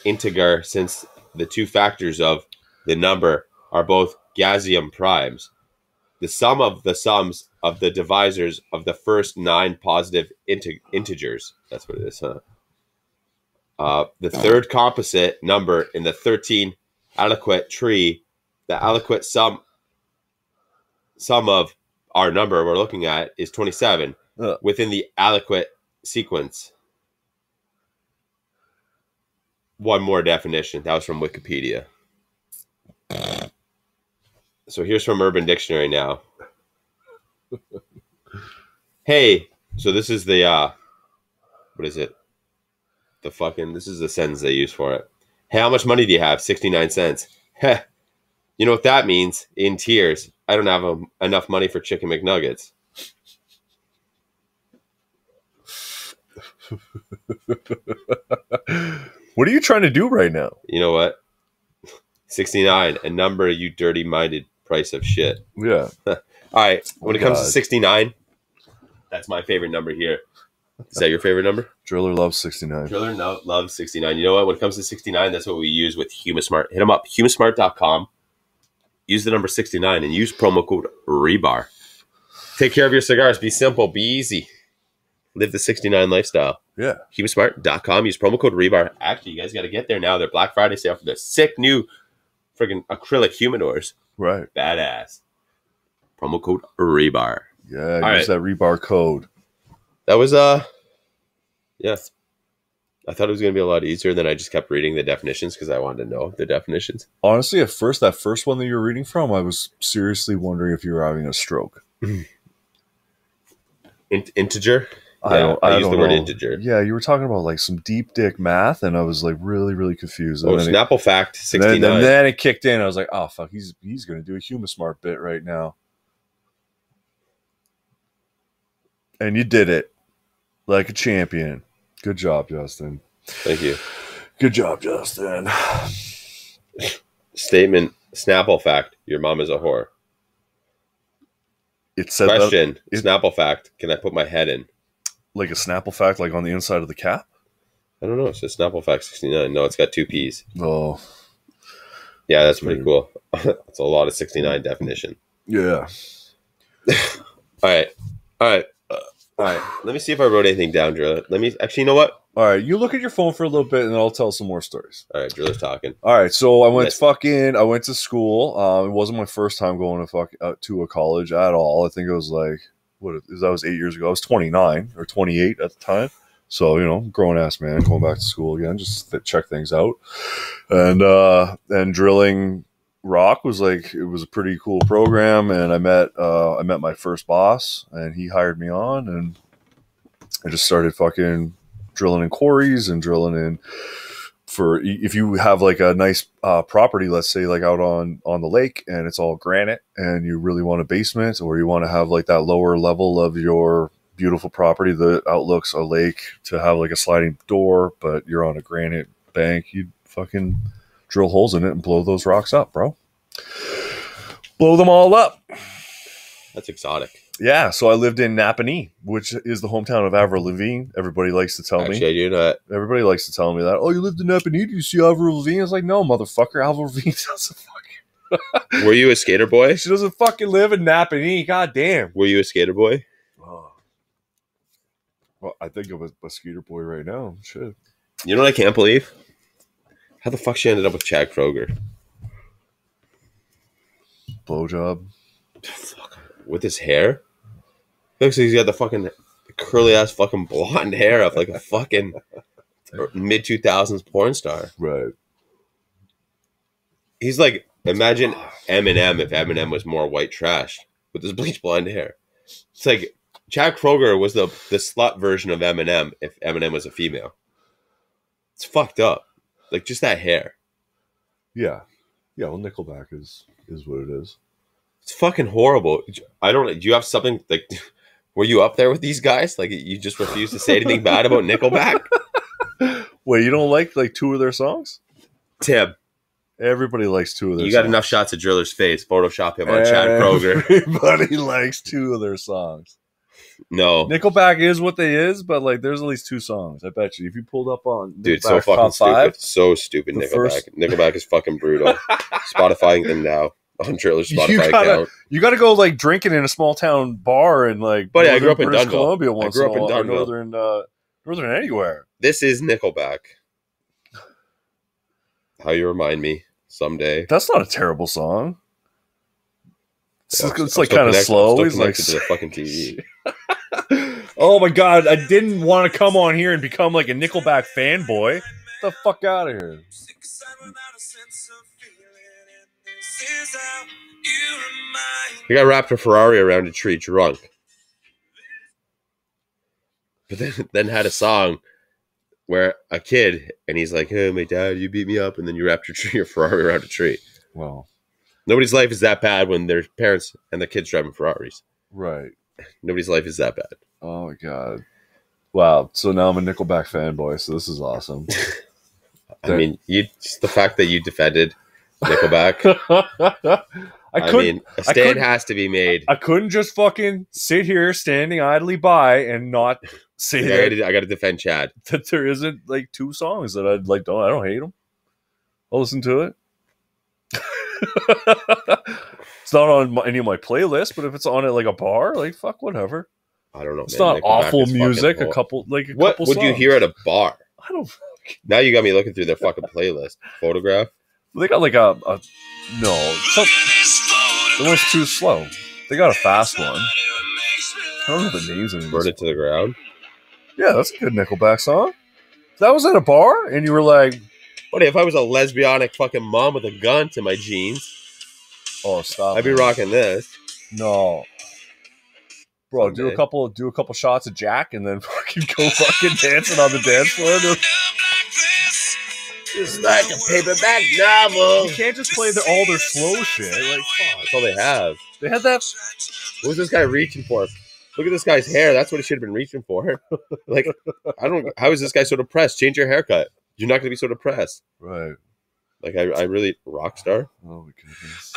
integer, since the two factors of the number are both Gaussian primes. The sum of the sums of the divisors of the first 9 positive integers. That's what it is, huh? The third composite number in the 13 aliquot tree, the aliquot sum of our number we're looking at is 27 within the aliquot sequence. One more definition. That was from Wikipedia. So here's from Urban Dictionary now. Hey, so this is the What is it? This is the sentence they use for it. Hey, how much money do you have? 69 cents. Heh. You know what that means? In tears. I don't have enough money for chicken McNuggets. What are you trying to do right now? You know what? 69, a number, you dirty-minded price of shit. Yeah. All right. When it comes to God. 69, that's my favorite number here. Is that your favorite number? Driller loves 69. Driller loves 69. You know what? When it comes to 69, that's what we use with Humasmart. Hit them up, humasmart.com. Use the number 69 and use promo code REBAR. Take care of your cigars. Be simple. Be easy. Live the 69 lifestyle. Yeah. Humasmart.com. Use promo code REBAR. Actually, you guys got to get there now. They're Black Friday sale for the sick new friggin' acrylic humidors. Right. Badass. Promo code REBAR. Yeah, use that rebar code. That was, yeah. I thought it was going to be a lot easier than I just kept reading the definitions because I wanted to know the definitions. Honestly, at first, that first one that you were reading from, I was seriously wondering if you were having a stroke. Integer? Yeah, I use the word integer. Yeah, you were talking about like some deep dick math, and I was like really, really confused. Oh, Snapple Fact 69. And then it kicked in. I was like, oh, fuck, he's going to do a Humasmart bit right now. And you did it like a champion. Good job, Justin. Thank you. Good job, Justin. Statement, Snapple Fact, your mom is a whore. It said question, Snapple Fact, can I put my head in? Like a Snapple Fact, like on the inside of the cap? I don't know. It says Snapple Fact 69. No, it's got 2 P's. Oh. Yeah, that's pretty cool. That's a lot of 69 definition. Yeah. All right. Let me see if I wrote anything down, Driller. Let me, actually, you know what? All right, you look at your phone for a little bit, and then I'll tell some more stories. All right, Driller's talking. All right, so I went to school. It wasn't my first time going to a college at all. I think it was like, that was 8 years ago. I was 29 or 28 at the time. So, grown ass man going back to school again, just to check things out. And drilling rock was like, it was a pretty cool program. And I met my first boss, and he hired me on, and I just started fucking drilling in quarries and drilling in if you have like a nice property, let's say like out on the lake, and it's all granite, and you really want a basement, or you want to have like that lower level of your beautiful property that outlooks a lake to have like a sliding door, but you're on a granite bank, you fucking drill holes in it and blow those rocks up, bro. Blow them all up. That's exotic. Yeah, so I lived in Napanee, which is the hometown of Avril Lavigne. Everybody likes to tell me. Actually, I do that. Everybody likes to tell me that. Oh, you lived in Napanee? Do you see Avril Lavigne? I was like, no, motherfucker. Avril Lavigne doesn't fucking... Were you a skater boy? She doesn't fucking live in Napanee. God damn. Were you a skater boy? Oh. Well, I think I'm a skater boy right now. Shit. You know what I can't believe? How the fuck she ended up with Chad Kroger? Blowjob. With his hair? Looks like he's got the fucking curly ass fucking blonde hair of like a fucking mid 2000s porn star. Right. He's like, imagine Eminem if Eminem was more white trash with his bleach blonde hair. It's like Chad Kroger was the slut version of Eminem if Eminem was a female. It's fucked up. Like just that hair. Yeah. Yeah, well, Nickelback is what it is. It's fucking horrible. Do you have something like, were you up there with these guys? Like you just refuse to say anything bad about Nickelback? Wait, you don't like 2 of their songs? Tim. Everybody likes 2 of their songs. You got enough shots of Driller's face. Photoshop him on Chad Kroger. Everybody likes 2 of their songs. No. Nickelback is what they is, but like there's at least 2 songs. I bet you. If you pulled up on Dude, Nickelback's so fucking top stupid. 5, So stupid, Nickelback. Nickelback is fucking brutal. Spotifying them now on Driller's Spotify account. You gotta go like drinking in a small town bar and like Buddy, I grew up in British Dunville. Columbia once I grew up in a in while, Dunville. northern anywhere. This is Nickelback. How you remind me someday. That's not a terrible song. Yeah, It's like kind of slow. He's like to the fucking TV. Oh my god! I didn't want to come on here and become like a Nickelback fanboy. Get the fuck out of here! The guy wrapped a Ferrari around a tree drunk. but then had a song where a kid, and he's like, "Hey, my dad, you beat me up, and then you wrapped your Ferrari around a tree." Well, nobody's life is that bad when their parents and their kids driving Ferraris. right. Nobody's life is that bad. Oh my god. Wow. So now I'm a Nickelback fanboy. So this is awesome. I mean, just the fact that you defended Nickelback. I mean, a stand has to be made. I couldn't just fucking sit here standing idly by and not say that. I got to defend Chad. That there isn't like 2 songs that I'd like. I don't hate them. I'll listen to it. It's not on any of my playlists, but if it's on at like a bar, like fuck, whatever. I don't know. It's man. not awful music. A couple What would songs. You hear at a bar? I don't. Now you got me looking through their fucking playlist. Photograph. They got like a no. The one's too slow. They got a fast one. I don't know the names of it. Burn It to the Ground. Yeah, that's a good Nickelback song. If that was at a bar, and you were like, "What if I was a lesbianic fucking mom with a gun to my jeans?" Oh, stop! I'd be rocking this. No, bro, Someday. do a couple shots of Jack, and then fucking go fucking dancing on the dance floor. It's like a paperback novel. You can't just play all their slow shit. Like, fuck. That's all they have. They had that. What was this guy reaching for? Look at this guy's hair. That's what he should have been reaching for. Like, I don't. How is this guy so depressed? Change your haircut. You're not going to be so depressed. Right. Like, I really rock star. Oh my goodness.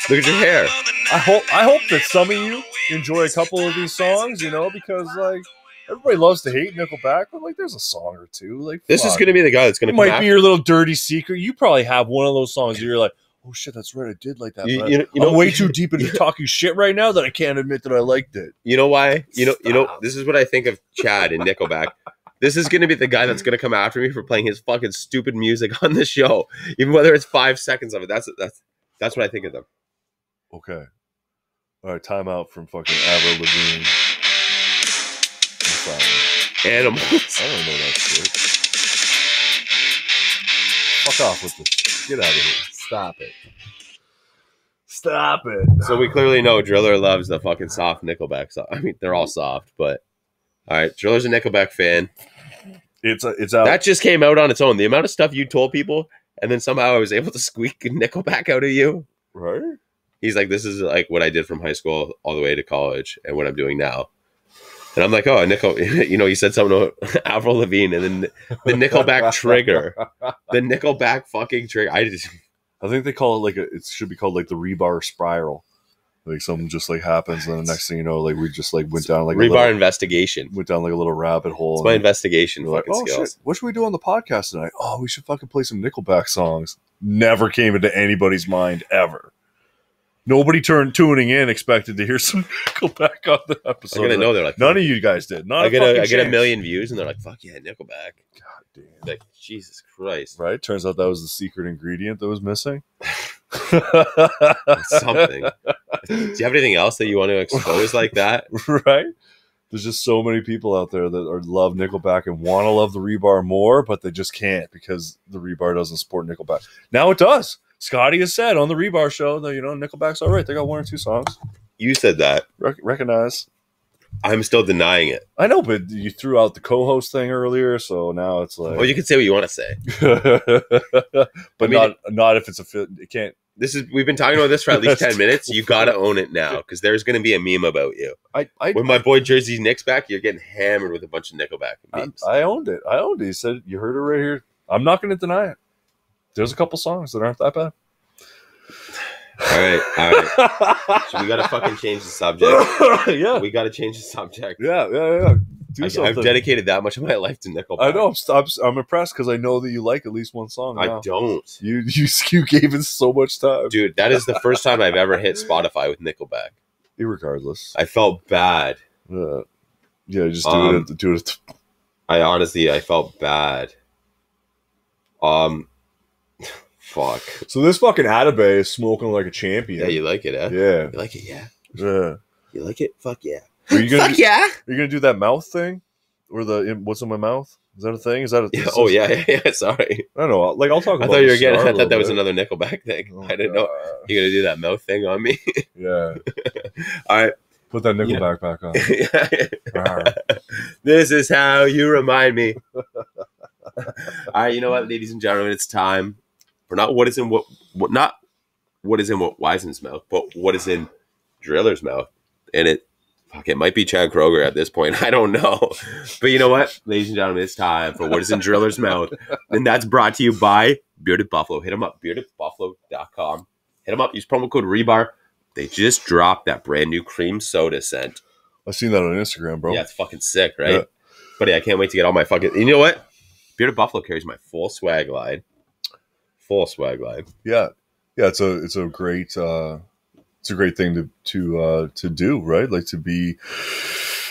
Look at your hair. I hope that some of you enjoy a couple of these songs, you know, because like everybody loves to hate Nickelback, but like there's a song or two. Like this is going to be the guy that's going to might be your little dirty secret. You probably have one of those songs where you're like, oh shit, that's right, I did like that. I'm way too deep into talking shit right now that I can't admit that I liked it. You know why? You know. This is what I think of Chad and Nickelback. This is going to be the guy that's going to come after me for playing his fucking stupid music on the show, even whether it's 5 seconds of it. That's what I think of them. Okay. All right, time out from fucking Avril Lavigne. Animals. I don't know that shit. Fuck off with this. Get out of here. Stop it. Stop it. So we clearly know Driller loves the fucking soft Nickelback song. I mean, they're all soft, but all right, Driller's a Nickelback fan. It's out. That just came out on its own. The amount of stuff you told people, and then somehow I was able to squeak Nickelback out of you. Right? He's like, this is like what I did from high school all the way to college, and what I'm doing now. And I'm like, oh, he said something to Avril Lavigne, and then the Nickelback trigger, the Nickelback fucking trigger. I think they call it it should be called like the rebar spiral. Like something just like happens, and the next thing you know, like we just like went down like rebar investigation. Went down like a little rabbit hole. It's my investigation. Like, oh skills. shit, what should we do on the podcast tonight? Oh, we should fucking play some Nickelback songs. Never came into anybody's mind ever. Nobody tuning in expected to hear some Nickelback on the episode. I'm gonna know they're like, none of you guys did. I get a million views, and they're like, fuck yeah, Nickelback. God damn. Like, Jesus Christ. Right? Turns out that was the secret ingredient that was missing. Something. Do you have anything else that you want to expose like that? Right? There's just so many people out there that love Nickelback and want to love the Rebar more, but they just can't because the Rebar doesn't support Nickelback. Now it does. Scotty has said on the Rebar show that, Nickelback's all right. They got 1 or 2 songs. You said that. Recognize. I'm still denying it. I know, but you threw out the co-host thing earlier, so now it's like... Well, you can say what you want to say. But not if it's it can't... We've been talking about this for at least 10 minutes. You got to own it now, because there's going to be a meme about you. When my boy Jersey Nick's back, you're getting hammered with a bunch of Nickelback memes. I owned it. He said, you heard it right here. I'm not going to deny it. There's a couple songs that aren't that bad. All right. So we got to fucking change the subject. Yeah. We got to change the subject. Yeah. I've dedicated that much of my life to Nickelback. I know. I'm impressed because I know that you like at least one song. I don't. You gave it so much time. Dude, that is the first time I've ever hit Spotify with Nickelback. Irregardless. I felt bad. Yeah, just do it. I felt bad. Fuck. So this fucking Atabay is smoking like a champion. Yeah, you like it, eh? Yeah. You like it, yeah. Yeah. You like it? Fuck yeah. Are you gonna Fuck yeah. Are you gonna do that mouth thing? Or what's in my mouth? Is that a thing? Is that a yeah, oh yeah, sorry. I don't know. Like I'll talk about I thought you were getting I thought that was another Nickelback thing. Oh, I didn't know. You're gonna do that mouth thing on me. Yeah. All right. Put that Nickelback back on. This is how you remind me. All right, you know what, ladies and gentlemen, it's time for not what is in what Wiseman's mouth, but what is in Driller's mouth. And it might be Chad Kroger at this point. I don't know. But you know what, ladies and gentlemen, it's time for what is in Driller's mouth. And that's brought to you by Bearded Buffalo. Hit them up, beardedbuffalo.com. Hit them up. Use promo code REBAR. They just dropped that brand new cream soda scent. I've seen that on Instagram, bro. Yeah, it's fucking sick, right? Yeah. Buddy, I can't wait to get all my fucking... You know what? Bearded Buffalo carries my full swag line. Yeah. Yeah, it's a great thing to do, right? Like to be...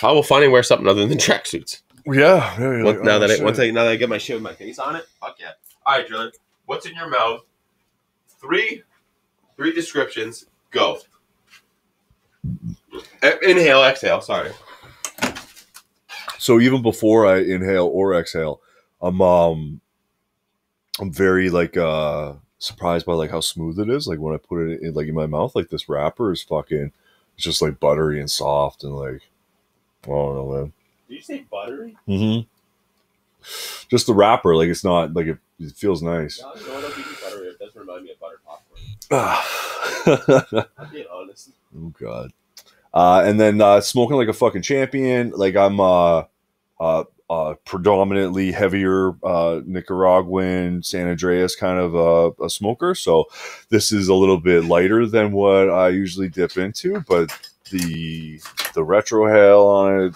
How will finding wear something other than tracksuits? Yeah. Now that I get my shit with my face on it, fuck yeah. All right, Driller, what's in your mouth? Three descriptions. Go. Inhale, exhale. Sorry. So even before I inhale or exhale, I'm very like surprised by like how smooth it is. Like when I put it in my mouth, like this wrapper is fucking, it's just like buttery and soft and like, I don't know, man. Did you say buttery? Mm-hmm. Just the wrapper, like it's not like it feels nice. No, you know what? I'll give you buttery. It doesn't remind me of butter popcorn. I'm being honest. Oh god. And then smoking like a fucking champion. Like I'm predominantly heavier Nicaraguan San Andreas kind of a smoker. So this is a little bit lighter than what I usually dip into, but the retrohale on it,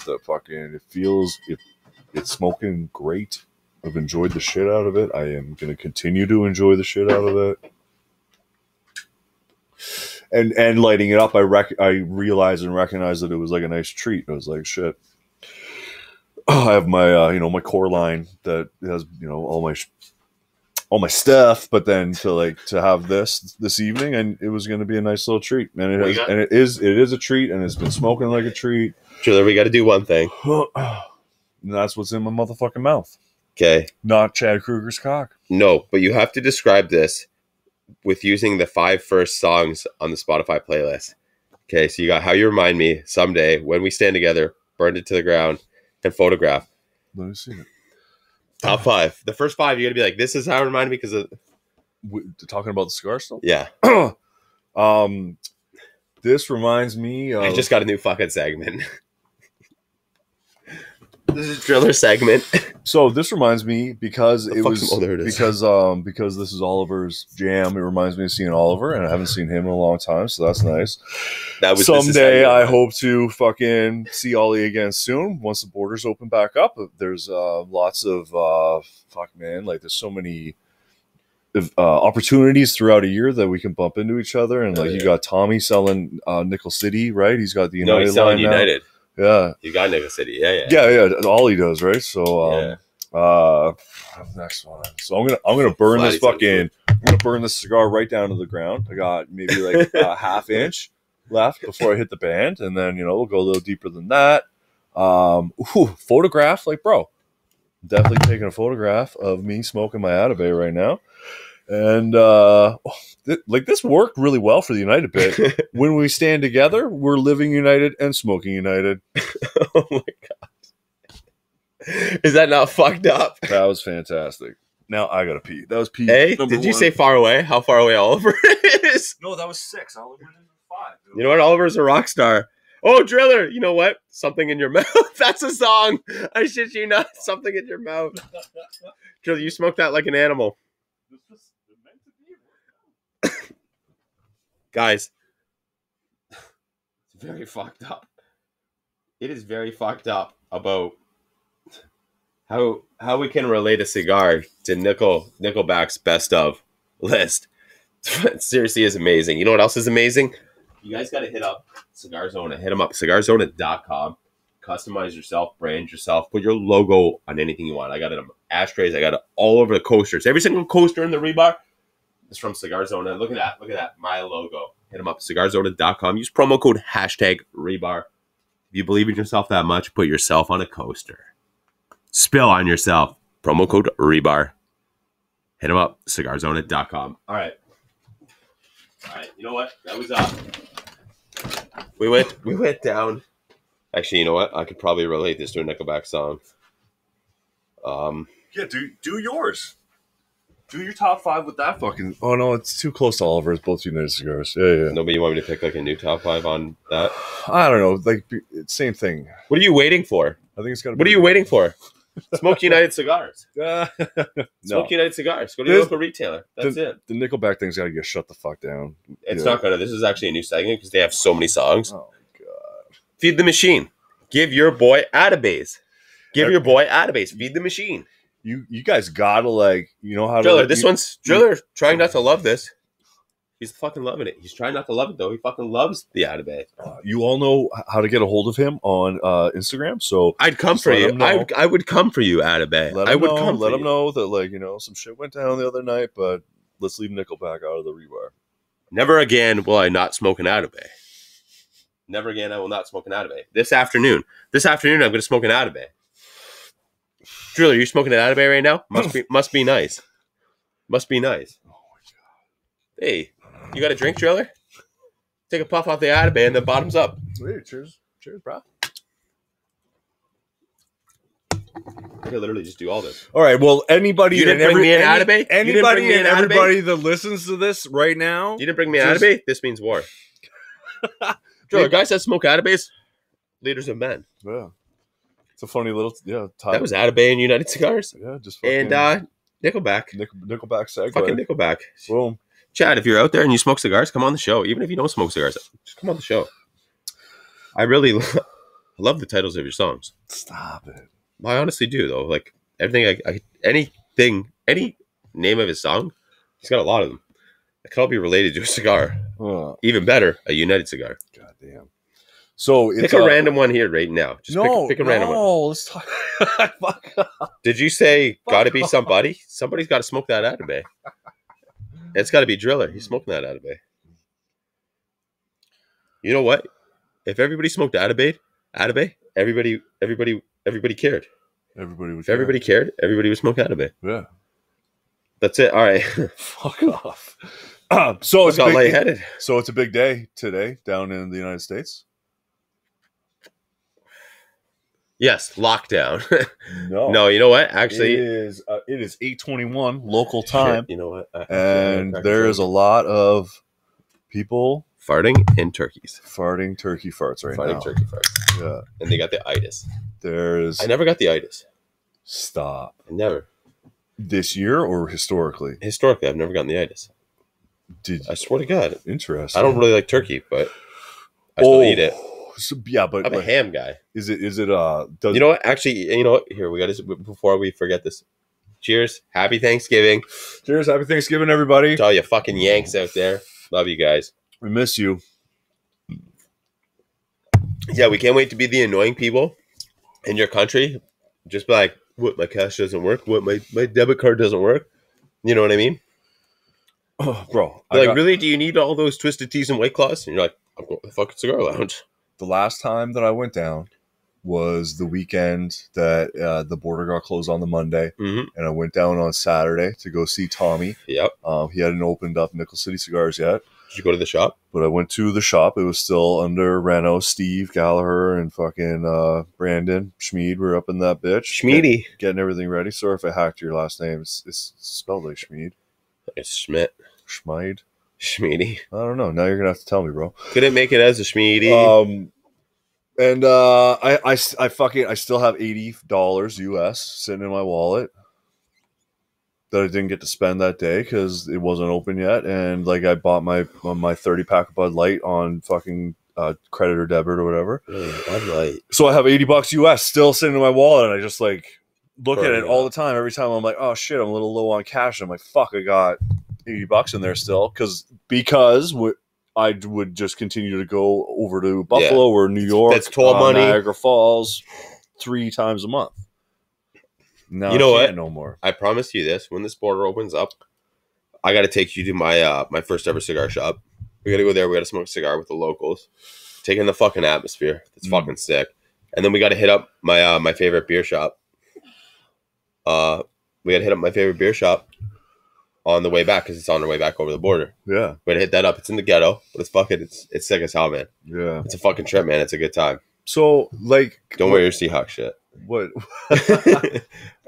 it's smoking great. I've enjoyed the shit out of it. I am going to continue to enjoy the shit out of it. And lighting it up, I realized and recognized that it was like a nice treat. I was like, shit. I have my my core line that has all my stuff, but then to have this evening, and it was going to be a nice little treat, and it is a treat, and it's been smoking like a treat. Triller, we got to do one thing, and that's what's in my motherfucking mouth. Okay, not Chad Kroger's cock. No, but you have to describe this with using the 5 first songs on the Spotify playlist. Okay, so you got How You Remind Me, Someday, When We Stand Together, Burned It to the Ground, and Photograph. Let me see it. Top 5. The first 5, you're going to be like, this is how it reminded me because of... Talking about the cigar still? Yeah. This reminds me of... I just got a new fucking segment. This is Driller segment. So this reminds me because because this is Oliver's jam. It reminds me of seeing Oliver, and I haven't seen him in a long time, so that's nice. Someday I hope to fucking see Ollie again soon once the borders open back up. There's lots of there's so many opportunities throughout a year that we can bump into each other, and you got Tommy selling Nickel City, right? He's got the United. No, he's selling United. Yeah, you got Nickel City. Yeah. All he does, right? So, next one. So I'm gonna burn this fucking. I'm gonna burn this cigar right down to the ground. I got maybe like a half inch left before I hit the band, and then we'll go a little deeper than that. Photograph, like bro, definitely taking a photograph of me smoking my Atabey right now. And this worked really well for the United bit. When we stand together, we're living united and smoking united. Oh my god, is that not fucked up? That was fantastic. Now I gotta pee. That was pee. Hey, did you say far away? How far away Oliver is? No, that was 6. Oliver was 5. You know what? Oliver's a rock star. Oh, Driller, you know what? Something in your mouth. That's a song. I shit you not. Something in your mouth. Driller, you smoke that like an animal. Guys, it's very fucked up. It is very fucked up about how we can relate a cigar to Nickelback's best of list. It seriously is amazing. You know what else is amazing? You guys got to hit up Cigarzona. Hit them up, cigarzona.com. Customize yourself, brand yourself, put your logo on anything you want. I got it on ashtrays. I got it all over the coasters. Every single coaster in the rebar. It's from Cigarzona. Look at that. My logo. Hit them up. Cigarzona.com. Use promo code #rebar. If you believe in yourself that much, put yourself on a coaster. Spill on yourself. Promo code rebar. Hit them up. Cigarzona.com. All right. You know what? That was We went down. Actually, you know what? I could probably relate this to a Nickelback song. Yeah, do yours. Do your top 5 with that fucking. Oh no, it's too close to Oliver's. Both United Cigars. Yeah. Nobody you want me to pick like a new top 5 on that? I don't know. Like same thing. What are you waiting for? I think it's got. What are you waiting for? Smoke United Cigars. No. Smoke United Cigars. Go to your local retailer. That's it. The Nickelback thing's got to get shut the fuck down. It's not gonna. This is actually a new segment because they have so many songs. Oh my god. Feed the machine. Give your boy Atabase. Give your boy Atabase. Feed the machine. You guys gotta like how Driller. to Driller trying not to love this. He's fucking loving it. He's trying not to love it though. He fucking loves the Atabase. You all know how to get a hold of him on Instagram, so I'd come for you. I would come for you, Atabase. Let him know that some shit went down the other night, but let's leave Nickelback out of the rebar. Never again will I not smoke an Atabase. Never again I will not smoke an Atabase. This afternoon I'm going to smoke an Atabase. Driller, you're smoking an Atabase right now? Must be nice. Must be nice. Oh my god. Hey, you got a drink, Driller? Take a puff off the Atabase and then bottoms up. Wait, cheers, bro. I could literally just do all this. All right. Well, anybody you didn't bring me an Atabase? Anybody and everybody that listens to this right now. You didn't bring me an Atabase? This means war. Driller, guys that smoke Atabase, leaders of men. Yeah. It's a funny little title. That was Atabase and United Cigars. Yeah, just fucking and Nickelback. Nickelback segue. Fucking Nickelback. Boom. Chad, if you're out there and you smoke cigars, come on the show. Even if you don't smoke cigars, just come on the show. I really love the titles of your songs. Stop it. I honestly do though. Like everything, any name of his song, he's got a lot of them. It could all be related to a cigar. Even better, a United cigar. God damn. So pick a random one here right now. Just pick a random one. No, let's talk. Fuck off. Did you say got to be somebody? Somebody's got to smoke that Atabase. It's got to be Driller. He's smoking that Atabase. You know what? If everybody smoked Atabase, everybody cared. Everybody cared. Everybody would smoke Atabase. Yeah. That's it. All right. Fuck off. So it's lightheaded. So it's a big day today down in the United States. Yes, lockdown. No, you know what? Actually, it is 8:21 local time. You know what? And there is a lot of people farting in turkeys. Farting turkey farts right now. Farting turkey farts. Yeah. And they got the itis. I never got the itis. Stop. Never. This year or historically? Historically, I've never gotten the itis. I swear to God. Interesting. I don't really like turkey, but I still eat it. So, yeah, but I'm a ham guy. Is it you know what? Actually, you know what? Here, we got to, before we forget this. Cheers. Happy Thanksgiving. Cheers. Happy Thanksgiving, everybody. To all you fucking Yanks out there. Love you guys. We miss you. Yeah, we can't wait to be the annoying people in your country. Just be like, what, my cash doesn't work? What, my debit card doesn't work? You know what I mean? Oh, bro. Really? Do you need all those Twisted Teas and White Claws? And you're like, I'm going to the fucking cigar lounge. The last time that I went down was the weekend that the border got closed on the Monday. Mm-hmm. And I went down on Saturday to go see Tommy. Yep. He hadn't opened up Nickel City Cigars yet. Did you go to the shop? But I went to the shop. It was still under Reno, Steve, Gallagher, and fucking Brandon Schmeed. We're up in that bitch. Schmeedy. Getting everything ready. Sorry if I hacked your last name. It's spelled like Schmeed. It's Schmidt. Schmeid. Schmeedy. I don't know. Now you're going to have to tell me, bro. Couldn't make it as a Schmeedy. And I still have $80 US sitting in my wallet that I didn't get to spend that day because it wasn't open yet. And like I bought my 30-pack of Bud Light on fucking credit or debit or whatever. Bud Light. So I have $80 US still sitting in my wallet, and I just like look at it all the time. Every time I'm like, oh shit, I'm a little low on cash. And I'm like, fuck, I got $80 in there still because I would just continue to go over to Buffalo or New York. That's toll money. Niagara Falls 3 times a month. Now you know what? No more. I promise you this: when this border opens up, I got to take you to my my first ever cigar shop. We got to go there. We got to smoke a cigar with the locals, take in the fucking atmosphere. It's fucking sick. And then we got to hit up my my favorite beer shop. We got to hit up my favorite beer shop on the way back because it's on our way back over the border. Yeah. We're gonna hit that up. It's in the ghetto, but it's fucking. It's sick as hell, man. Yeah. It's a fucking trip, man. It's a good time. So like, Don't wear your Seahawks shit. What?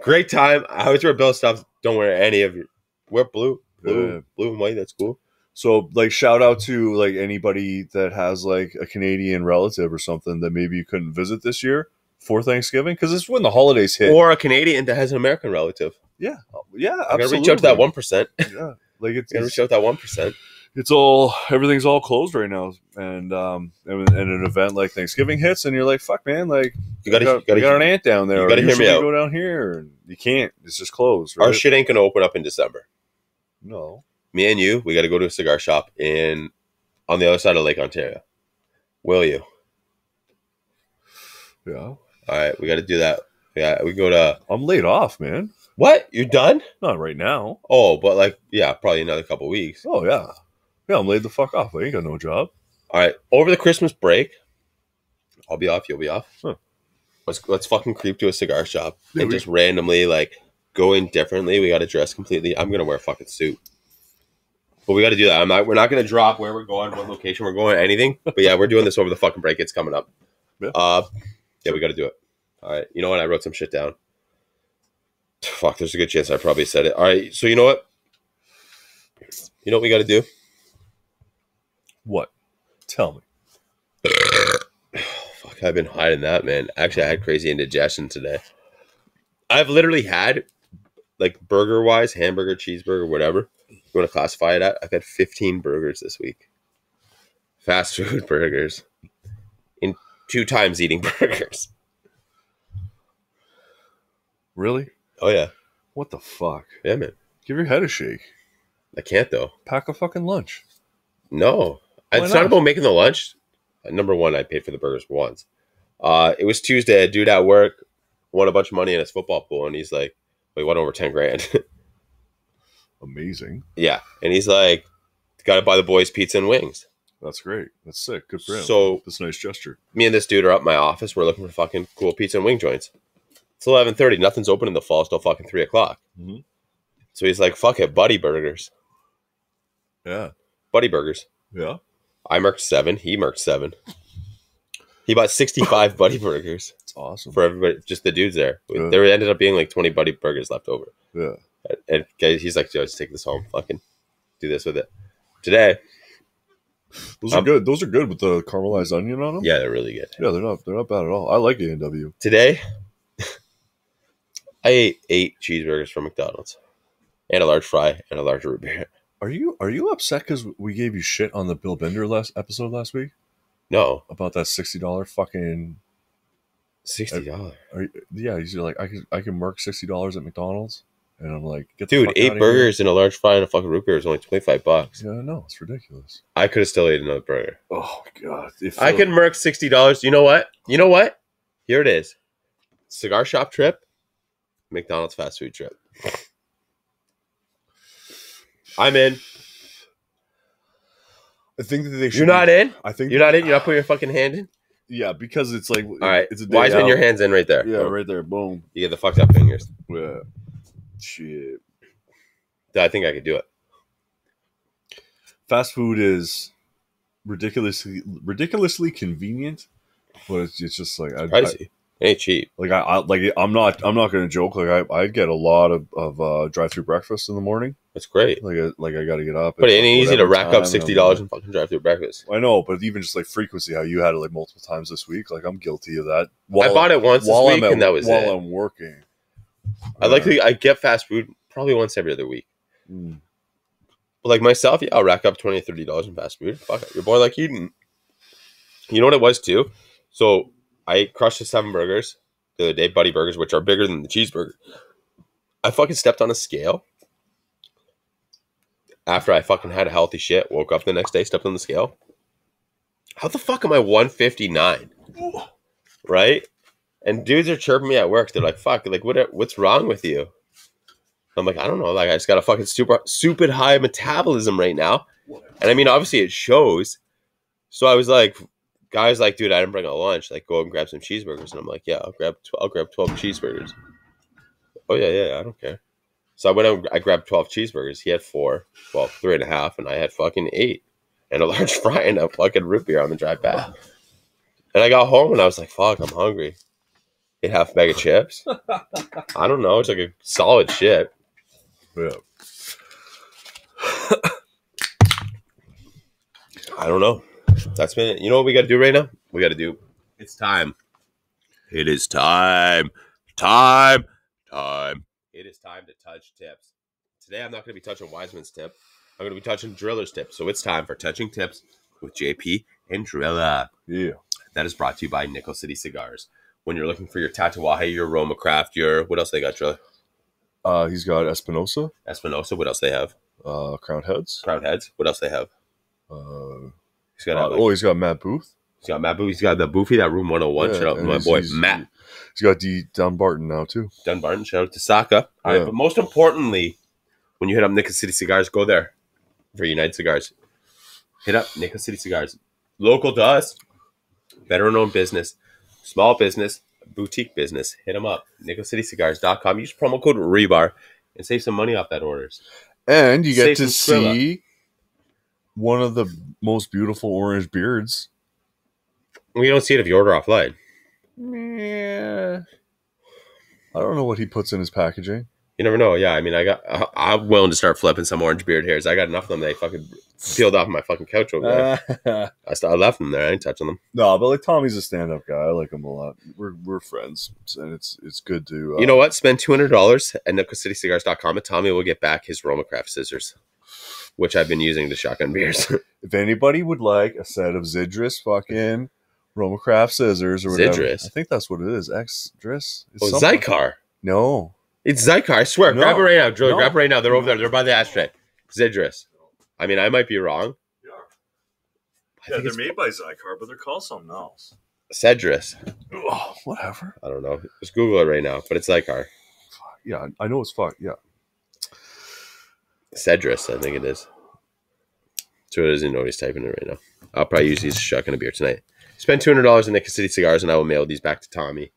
Great time. I always wear Bill stuff. Don't wear any of your. Wear blue and white. That's cool. So like, shout out to like anybody that has like a Canadian relative or something that maybe you couldn't visit this year for Thanksgiving, because it's when the holidays hit. Or a Canadian that has an American relative. Yeah, yeah. I gotta reach out to that 1%. Yeah, like it's gotta reach out to that 1%. It's everything's all closed right now, and an event like Thanksgiving hits, and you're like, fuck, man, like you got an aunt down there. You gotta hear me out. Go down here, and you can't. It's just closed. Right? Our shit ain't gonna open up in December. No. Me and you, we got to go to a cigar shop on the other side of Lake Ontario. Will you? Yeah. All right, we got to do that. Yeah, we go to. I'm laid off, man. What? You're done? Not right now. Oh, but like, yeah, probably another couple weeks. Oh yeah, yeah. I'm laid the fuck off. I ain't got no job. All right, over the Christmas break, I'll be off. You'll be off. Huh. Let's fucking creep to a cigar shop and just randomly like go in differently. We got to dress completely. I'm gonna wear a fucking suit. But we got to do that. We're not going to drop where we're going, what location we're going, anything. But yeah, we're doing this over the fucking break. It's coming up. Yeah, yeah, we got to do it. All right. You know what? I wrote some shit down. Fuck, there's a good chance I probably said it. All right. So you know what? You know what we got to do? What? Tell me. Fuck, I've been hiding that, man. Actually, I had crazy indigestion today. I've literally had, like, burger-wise, hamburger, cheeseburger, whatever you want to classify it at, I've had 15 burgers this week. Fast food burgers. In 2 times eating burgers. Really? Oh, yeah. What the fuck? Yeah, man. Give your head a shake. I can't, though. Pack a fucking lunch. No. It's not about making the lunch. Number one, I paid for the burgers once. It was Tuesday. A dude at work won a bunch of money in his football pool, and he's like, we won over 10 grand. Amazing. Yeah. And he's like, got to buy the boys pizza and wings. That's great. That's sick. Good for him. So, that's a nice gesture. Me and this dude are up in my office. We're looking for fucking cool pizza and wing joints. It's 11:30. Nothing's open in the fall. It's till fucking 3 o'clock. Mm-hmm. So he's like, fuck it. Buddy burgers. Yeah. Buddy burgers. Yeah. I marked 7. He marked 7. He bought 65 buddy burgers. That's awesome. For everybody, just the dudes there. Yeah. There ended up being like 20 buddy burgers left over. Yeah. And he's like, yo, just take this home. Fucking do this with it. Today. Those are good. Those are good with the caramelized onion on them. Yeah, they're really good. Yeah, they're not bad at all. I like A&W. Today, I ate 8 cheeseburgers from McDonald's. And a large fry and a large root beer. Are you upset because we gave you shit on the Bill Bender episode last week? No. About that $60 fucking $60. Yeah, he's like, I can mark $60 at McDonald's, and I'm like, get dude, 8 burgers and a large fry and a fucking root beer is only $25. Yeah, no, it's ridiculous. I could have still ate another burger. Oh god, I could mark $60. You know what? Here it is. Cigar shop trip, McDonald's fast food trip. I'm in. I think that they should. You're not in? I think you're not in? You're not putting your fucking hand in? Yeah, because it's like, all right. It's a day Wiseman, out. your hand's in right there. Yeah, right there. Boom. You get the fucked up fingers. Yeah. Shit. I think I could do it. Fast food is ridiculously convenient, but it's just like pricey. It ain't cheap. Like I'm not gonna joke. Like I get a lot of drive-through breakfast in the morning. That's great. Like I got to get up. But it ain't easy to rack up $60 in fucking drive-through breakfast. I know, but even just like frequency, how you had it like multiple times this week. Like I'm guilty of that. I bought it once this week, and that was it. While I'm working, I get fast food probably once every other week. But like myself, yeah, I'll rack up $20 or $30 in fast food. Fuck it, your boy like eating. You know what it was too? So I crushed the 7 burgers the other day, buddy burgers, which are bigger than the cheeseburger. I fucking stepped on a scale. After I fucking had a healthy shit, woke up the next day, stepped on the scale. How the fuck am I 159? Right? And dudes are chirping me at work. They're like, fuck, like, what's wrong with you? I'm like, I don't know. Like, I just got a fucking super high metabolism right now. And I mean, obviously it shows. So I was like, guys like, dude, I didn't bring a lunch. Like, go and grab some cheeseburgers. And I'm like, yeah, I'll grab 12 cheeseburgers. Oh, yeah, I don't care. So I went out, I grabbed 12 cheeseburgers. He had 4, well, 3.5, and I had fucking 8. And a large fry and a fucking root beer on the drive back. And I got home and I was like, fuck, I'm hungry. Ate half a bag of chips. I don't know. It's like a solid shit. Yeah. I don't know. That's been it. You know what we got to do right now? We got to do. It's time. It is time. Time. It is time to touch tips. Today I'm not going to be touching Wiseman's tip. I'm going to be touching Driller's tip. So it's time for touching tips with JP and Driller. Yeah. That is brought to you by Nickel City Cigars. When you're looking for your Tatuaje, your Roma Craft, your what else they got, Driller? He's got Espinosa. What else they have? Crown Heads. What else they have? He's got Matt Booth. He's got Matt Booth. He's got the Boofy, that Room 101. Shout out to my boy Matt. He's got Dunbarton now too. Dunbarton. Shout out to Saka. All right, but most importantly, when you hit up Nickel City Cigars, go there for United Cigars. Hit up Nickel City Cigars. Local to us, veteran owned business, small business, boutique business. Hit them up. NickelCityCigars.com. Use promo code REBAR and save some money off that orders. And you get to see one of the most beautiful orange beards. We don't see it if you order offline. Yeah. I don't know what he puts in his packaging. You never know. Yeah, I mean, I'm willing to start flipping some orange beard hairs. I got enough of them. They fucking peeled off my fucking couch over there. I left them there. I ain't touching them. No, but like Tommy's a stand-up guy. I like him a lot. We're friends, and it's good to. You know what? Spend $200 at NickelCityCigars.com, and Tommy will get back his Roma Craft scissors, which I've been using to shotgun beers. If anybody would like a set of Zidris fucking Roma Craft scissors or whatever, Zidris? I think that's what it is. X-Dris. Zycar. No. It's Zycar, I swear. No. Grab it right now, Joey. No. Grab it right now. They're over there. They're by the ashtray. Zidris. I mean, I might be wrong. Yeah, they're made by Zycar, but they're called something else. Cedris. Oh, whatever. I don't know. Just Google it right now, but it's Zycar. Yeah, I know it's fuck. Yeah. Cedris, I think it is. So it doesn't know he's typing it right now. I'll probably use these shotgun a beer tonight. Spend $200 in Nickel City Cigars, and I will mail these back to Tommy.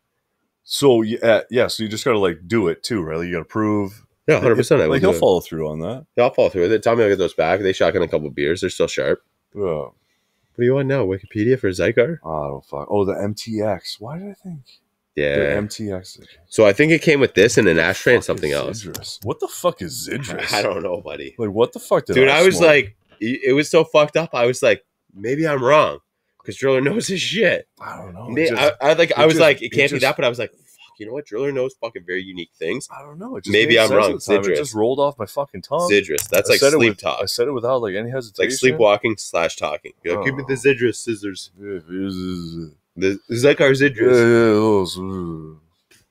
So yeah, so you just gotta like do it too, right? You gotta prove. Yeah, 100%. Like he'll follow through on that. Yeah, I'll follow through with it. Tommy will get those back. They shotgun a couple beers. They're still sharp. Yeah. What do you want now? Wikipedia for Zycar? Oh fuck! Oh, the MTX. Why did I think? Yeah, the MTX. So I think it came with this and an ashtray and something else. Zidris? What the fuck is Zidris? I don't know, buddy. Like what the fuck did dude? I was smoke? like, it was so fucked up. I was like, maybe I'm wrong because Driller knows his shit. I don't know. I was like, it can't be that, but I was like, fuck, you know what? Driller knows fucking very unique things. I don't know. Maybe I'm wrong. Zidris. It just rolled off my fucking tongue. Zidris. That's like sleep talk. I said it without like any hesitation. It's like sleepwalking / talking. You're like, give me the Zidris scissors. The Zycar Zidris.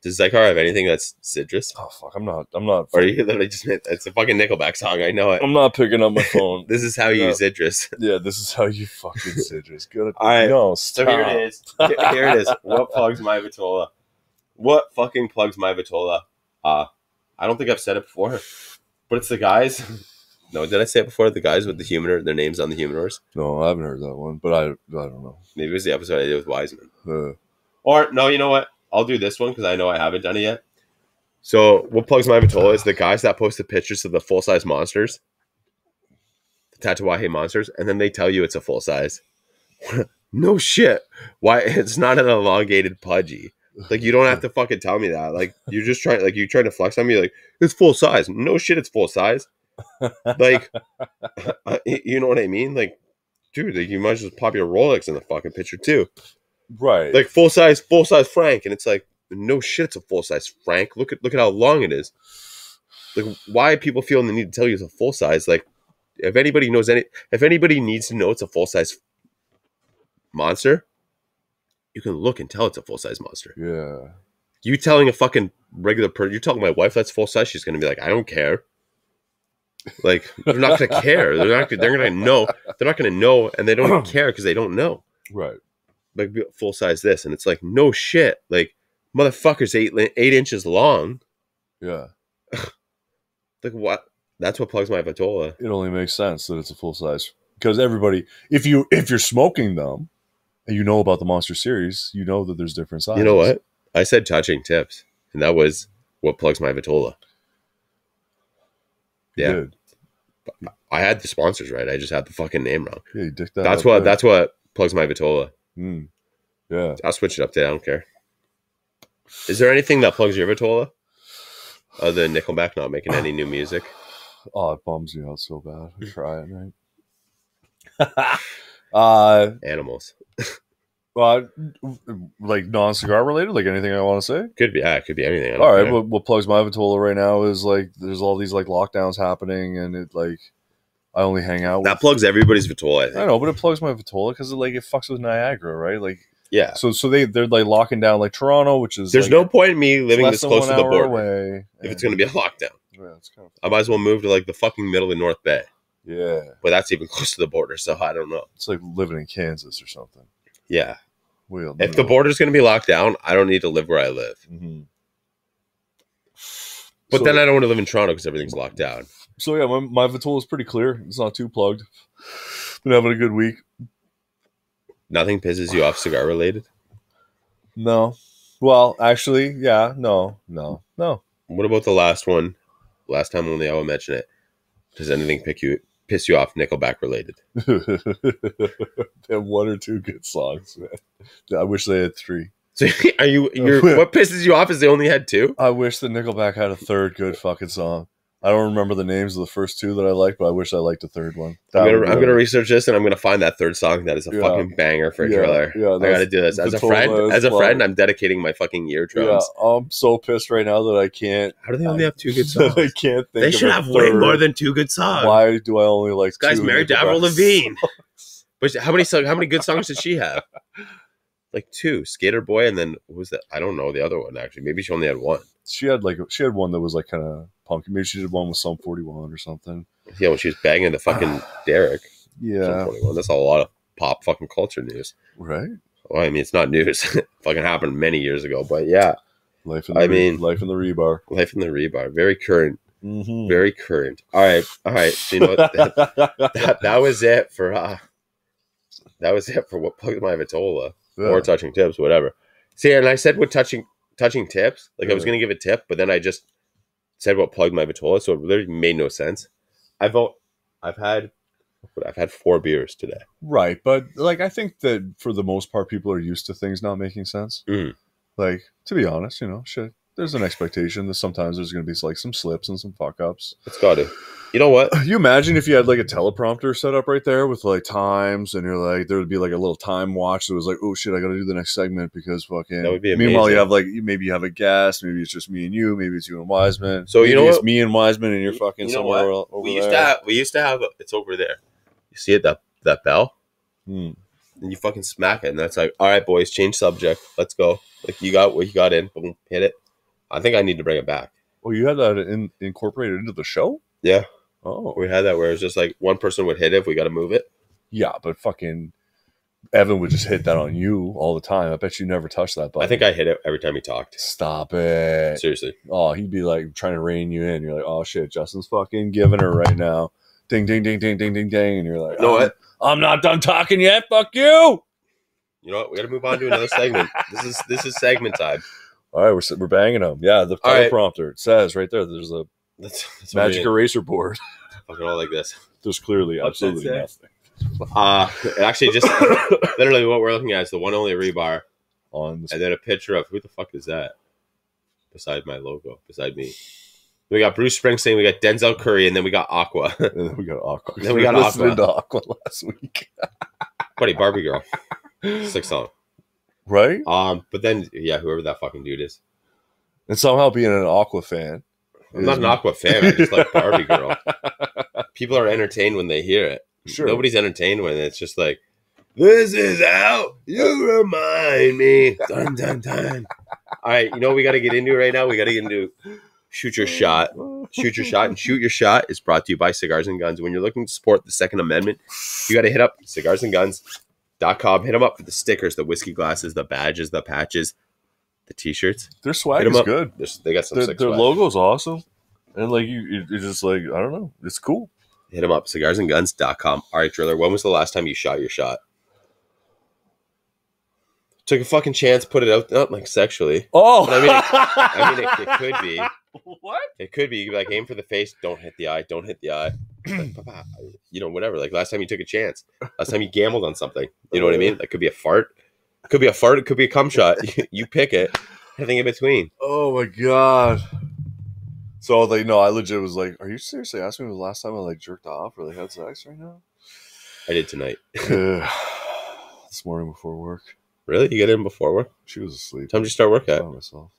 Does Zycar have anything that's Zidris? Oh fuck, I'm not. Or you literally just made it's a fucking Nickelback song. I know it. I'm not picking up my phone. This is how you use Zidris. Yeah, this is how you fucking Zidris. Good. All right. No, stop. So here it is. Here it is. What plugs my Vitola? What fucking plugs my Vitola? I don't think I've said it before, but it's the guys. No, did I say it before? The guys with the humidor, their names on the humidors. No, I haven't heard that one, but I don't know. Maybe it was the episode I did with Wiseman. Or no, you know what? I'll do this one because I know I haven't done it yet. So what plugs my Vitola is the guys that post the pictures of the full-size monsters, the Tatuaje monsters, and then they tell you it's a full size. No shit. Why it's not an elongated pudgy. Like you don't have to fucking tell me that. Like you're just trying to flex on me like it's full size. No shit, it's full size. Like you know what I mean? Like, dude, like, you might just pop your Rolex in the fucking picture too. Right. Like full size Frank, and it's like no shit, it's a full size Frank. Look at how long it is. Like why people feeling the need to tell you it's a full size? Like if anybody needs to know it's a full size monster, you can look and tell it's a full size monster. Yeah. You telling a fucking regular person, you telling my wife that's full size, she's gonna be like, I don't care. Like they're not gonna care. They're gonna know. They're not gonna know, and they don't care because they don't know. Right. Like full size this, and it's like no shit. Like motherfucker's 8 inches long. Yeah. Like what? That's what plugs my Vitola. It only makes sense that it's a full size because everybody, if you're smoking them, and you know about the Monster series, you know that there's different sizes. You know what? I said touching tips, and that was what plugs my Vitola. You Yeah. did. I had the sponsors right. I just had the fucking name wrong. Yeah, you dicked that. That's up what. there. That's what plugs my Vitola. Yeah. I'll switch it up to. I don't care. Is there anything that plugs your Vitola? Other than Nickelback not making any new music? Oh, it bums me out so bad. I try it, right? Animals. Like non-cigar related, like anything I want to say. Could be. Yeah, it could be anything. All right, what plugs my Vitola right now is like there's all these like lockdowns happening, and it like I only hang out. That plugs everybody's Vitola. I think. I know, but it plugs my Vitola because it fucks with Niagara, right? Like yeah. So they're like locking down like Toronto, which is there's no point in me living this close to the border away, if it's going to be a lockdown. Yeah, it's kind of I might as well move to like the fucking middle of North Bay. Yeah, but that's even close to the border, so I don't know. It's like living in Kansas or something. Yeah. If the border's going to be locked down, I don't need to live where I live. Mm-hmm. But then I don't want to live in Toronto because everything's locked down. So yeah, my Vitola is pretty clear. It's not too plugged. Been having a good week. Nothing pisses you off cigar related? No. Well, actually, yeah. No. What about the last one? Last time only I will mention it. Does anything piss you off Nickelback related? They have one or two good songs, man. I wish they had three. So what pisses you off is they only had two? I wish that Nickelback had a third good fucking song. I don't remember the names of the first two that I liked, but I wish I liked the third one. I'm gonna research this and I'm gonna find that third song that is a fucking banger for a Triller. Yeah, I gotta do this. As a friend, I'm dedicating my fucking eardrums. Yeah, I'm so pissed right now that I can't. How do they only have two good songs? I can't think. They should have way more than two good songs. Why do I only like? This guy's married to Avril Lavigne. But how many good songs did she have? Like two. Skater Boy, and then what was that? I don't know the other one actually. Maybe she only had one. She had one that was like kind of punky. Maybe she did one with Sum 41 or something. Yeah, when she was banging the fucking Derek. Yeah. That's a lot of pop fucking culture news. Right. Well, I mean, it's not news. It fucking happened many years ago, but yeah. Life in the rebar. Life in the rebar. Very current. Mm-hmm. Very current. All right. So, you know what? that was it for what plugged my Vitola. Yeah. Or touching tips, whatever. See, and I said with touching tips, like I was going to give a tip, but then I just said what plugged my Vitola, so it literally made no sense. I've had 4 beers today. Right, but like I think that for the most part, people are used to things not making sense. Mm. Like, to be honest, shit. There's an expectation that sometimes there's going to be like some slips and some fuck ups. It's got to. You know what? You imagine if you had like a teleprompter set up right there with like times, and you're like, there would be like a little time watch that was like, oh shit, I got to do the next segment because fucking. That would be amazing. Meanwhile, you have like maybe you have a guest, maybe it's just me and you, maybe it's you and Wiseman. So maybe it's me and Wiseman, and you're fucking somewhere over there. We used to have it's over there. You see it that bell? And you fucking smack it, and that's like, all right, boys, change subject. Let's go. Like you got what you got in, boom, hit it. I think I need to bring it back. Oh, you had that incorporated into the show? Yeah. Oh. We had that where it's just like one person would hit it if we got to move it. Yeah, but fucking Evan would just hit that on you all the time. I bet you never touched that button. I think I hit it every time he talked. Stop it. Seriously. Oh, he'd be like trying to rein you in. You're like, oh shit, Justin's fucking giving her right now. Ding, ding, ding, ding, ding, ding, ding. And you're like, you know what? I'm not done talking yet. Fuck you. You know what? We got to move on to another segment. This is segment time. All right, we're banging them. Yeah, the teleprompter. It says right there, there's a magic eraser board. Fucking all like this. There's clearly absolutely nothing. It actually just literally what we're looking at is the one only rebar and then a picture of who the fuck is that beside my logo, beside me. We got Bruce Springsteen, we got Denzel Curry, and then we got Aqua. And then we got Aqua. Then we got Aqua. To Aqua last week. Buddy, Barbie Girl. Sick song. Right? But then, yeah, whoever that fucking dude is. And somehow being an Aqua fan. I'm not an Aqua fan. I just like Barbie Girl. People are entertained when they hear it. Sure. Nobody's entertained when it's just like, this is how you remind me. Dun, dun, dun. All right, you know what we got to get into right now? We got to get into Shoot Your Shot. Shoot Your Shot. And Shoot Your Shot is brought to you by Cigars and Guns. When you're looking to support the Second Amendment, you got to hit up cigarsandguns.com. Hit them up for the stickers, the whiskey glasses, the badges, the patches, the t-shirts. Their swag is good. They got some sick swag. Their logo's awesome. And like you're just like, I don't know. It's cool. Hit them up, cigarsandguns.com. All right, Driller, when was the last time you shot your shot? Took a fucking chance, put it out, not like sexually. Oh, but I mean, it could be. What? It could be. You could be like, aim for the face. Don't hit the eye. Don't hit the eye. Like, Papa, you know, whatever. Like last time you took a chance. Last time you gambled on something. You know what I mean? That could be a fart. It could be a fart. It could be a cum shot. You pick it. Anything in between. Oh my god. So like, no, I legit was like, "Are you seriously asking me the last time I like jerked off or like had sex right now?" I did tonight. This morning before work. Really? You get in before work? She was asleep. Time did you start work at? By myself.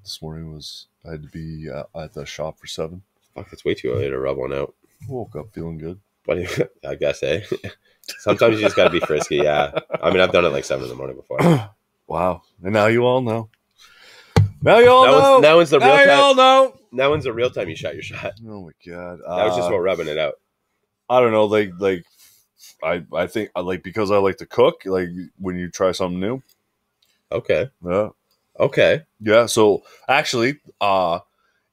This morning I had to be at the shop for 7. Fuck, it's way too early to rub one out. Woke up feeling good. But I guess, eh? Sometimes you just gotta be frisky, yeah. I mean, I've done it like 7 in the morning before. Wow. And now you all know. Now you all know. Now when's the real time? Now you all know. Now when's the real time you shot your shot? Oh my god. That was just about rubbing it out. I don't know, like I think like because I like to cook, like when you try something new. Okay. Yeah. Okay. Yeah. So actually, it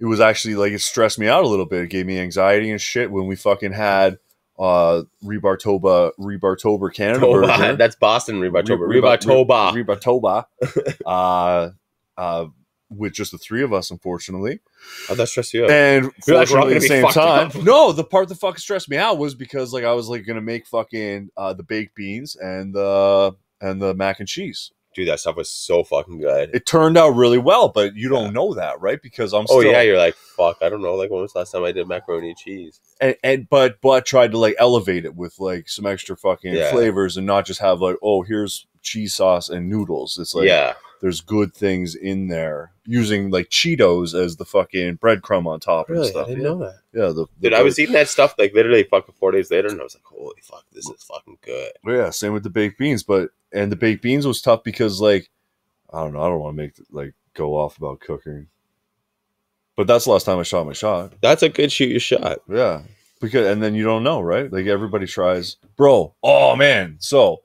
was actually like it stressed me out a little bit. It gave me anxiety and shit when we fucking had Rebartober Canada version. That's Boston Rebartober. Rebartoba. With just the 3 of us, unfortunately. Oh, that stressed you out. And fortunately, at the same time, up. no, the part that fucking stressed me out was because like I was like gonna make fucking the baked beans and the mac and cheese. Dude, that stuff was so fucking good. It turned out really well, but you don't know that, right? Because I'm still... Oh, yeah, you're like, fuck, I don't know. Like, when was the last time I did macaroni and cheese? But tried to, like, elevate it with, like, some extra fucking flavors and not just have, like, oh, here's cheese sauce and noodles. It's like, there's good things in there. Using, like, Cheetos as the fucking breadcrumb on top and stuff. I didn't know that. Yeah. Dude, I was eating that stuff, like, literally fucking 4 days later, and I was like, holy fuck, this is fucking good. Yeah, same with the baked beans, and the baked beans was tough because, like, I don't know. I don't want to make like go off about cooking, but that's the last time I shot my shot. That's a good shoot your shot. Yeah, and then you don't know, right? Like everybody tries, bro. Oh man, so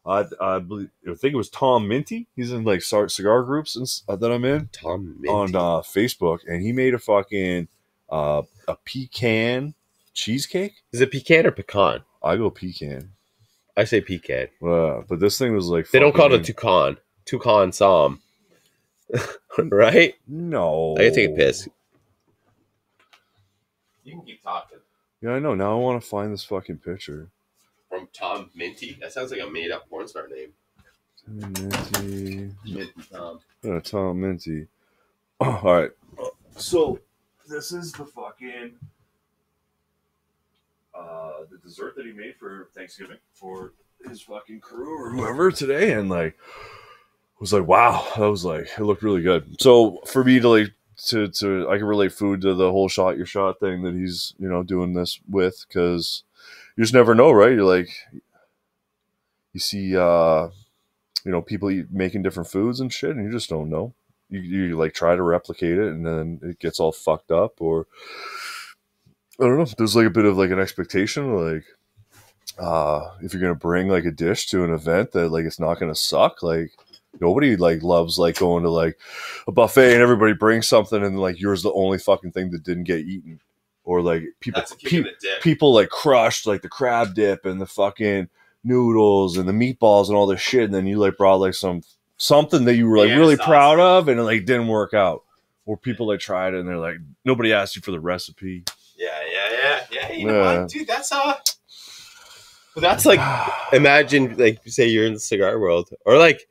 I think it was Tom Minty. He's in like cigar groups that I'm in. Tom Minty on Facebook, and he made a fucking a pecan cheesecake. Is it pecan or pecan? I go pecan. I say pecan. But this thing was like they don't call it a toucan. Toucan Psalm. Right? No. I gotta take a piss. You can keep talking. Yeah, I know. Now I want to find this fucking picture. From Tom Minty? That sounds like a made up porn star name. Minty. Minty Tom. Yeah, Tom Minty. Oh, all right. So, this is the fucking the dessert that he made for Thanksgiving for his fucking crew or whoever today, and like was like, wow, that was like, it looked really good. So for me to like to I can relate food to the whole shot your shot thing that he's, you know, doing this with, because you just never know, right? You're like, you see you know, people making different foods and shit, and you just don't know. You like try to replicate it and then it gets all fucked up, or I don't know. There's like a bit of like an expectation, like if you're gonna bring like a dish to an event that like it's not gonna suck. Like nobody like loves like going to like a buffet and everybody brings something and like yours the only fucking thing that didn't get eaten, or like people like crushed like the crab dip and the fucking noodles and the meatballs and all this shit, and then you like brought like something that you were like really proud of and it like didn't work out, or people like tried it and they're like, nobody asked you for the recipe. Yeah. You know what, dude? That's like, imagine like say you're in the cigar world, or like,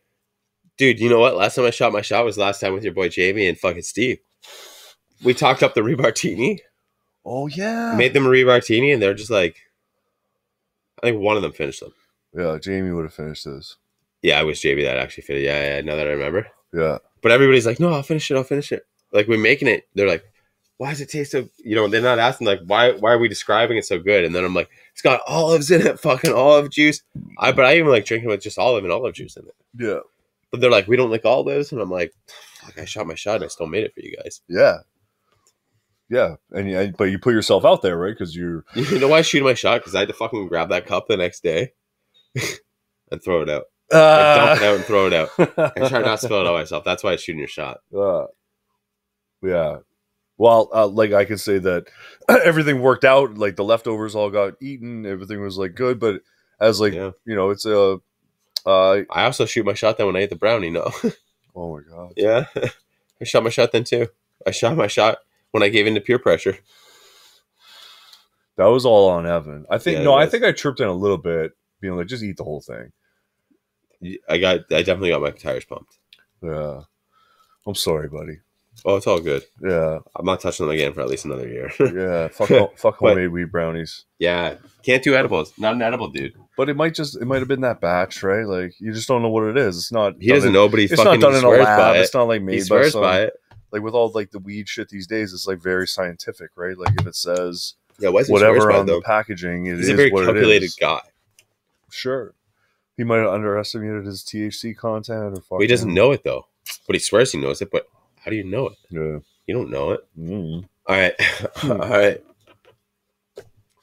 dude, you know what? Last time I shot my shot was last time with your boy Jamie and fucking Steve. We talked up the rebartini. Oh yeah, made them a rebartini, and they're just like, I think one of them finished them. Yeah, Jamie would have finished this. Yeah, I wish Jamie that actually finished. Yeah. Now that I remember. Yeah, but everybody's like, no, I'll finish it. Like we're making it. They're like, why does it taste so, you know, they're not asking like, why are we describing it so good? And then I'm like, it's got olives in it, fucking olive juice. But I even like drinking with just olive juice in it. Yeah. But they're like, we don't like olives. And I'm like, fuck, I shot my shot and I still made it for you guys. Yeah. Yeah. But you put yourself out there, right? Because you know why I shoot my shot? Because I had to fucking grab that cup the next day and throw it out. Dump it out and throw it out. I try not to spill it on myself. That's why I shoot your shot. Yeah. Well, like I can say that everything worked out. Like the leftovers all got eaten. Everything was like good. But as like, you know, it's I also shoot my shot then when I ate the brownie. No. Oh my god. Yeah. I shot my shot then too. I shot my shot when I gave in to peer pressure. That was all on Evan. I think Yeah, no, it I was. think I tripped in a little bit, being like, just eat the whole thing. I definitely got my tires pumped. Yeah. I'm sorry, buddy. Oh, it's all good. Yeah. I'm not touching them again for at least another year. Yeah. Fuck But homemade wheat brownies. yeah, can't do edibles. Not an edible dude. But it might have been that batch, right? Like you just don't know what it is. It's not He doesn't know, but it's not done he in a swears lab. by it. It's not like He made by swears some by it. like with all like the weed shit these days, it's like very scientific, right? Like if it says Yeah, Wesley swears whatever by it, on the though. packaging, it He's is a very what calculated it is. guy. Sure. He might have underestimated his THC content or Well, he doesn't know it though. But he swears he knows it, but how do you know it? Yeah. You don't know it. Mm. All right. All right.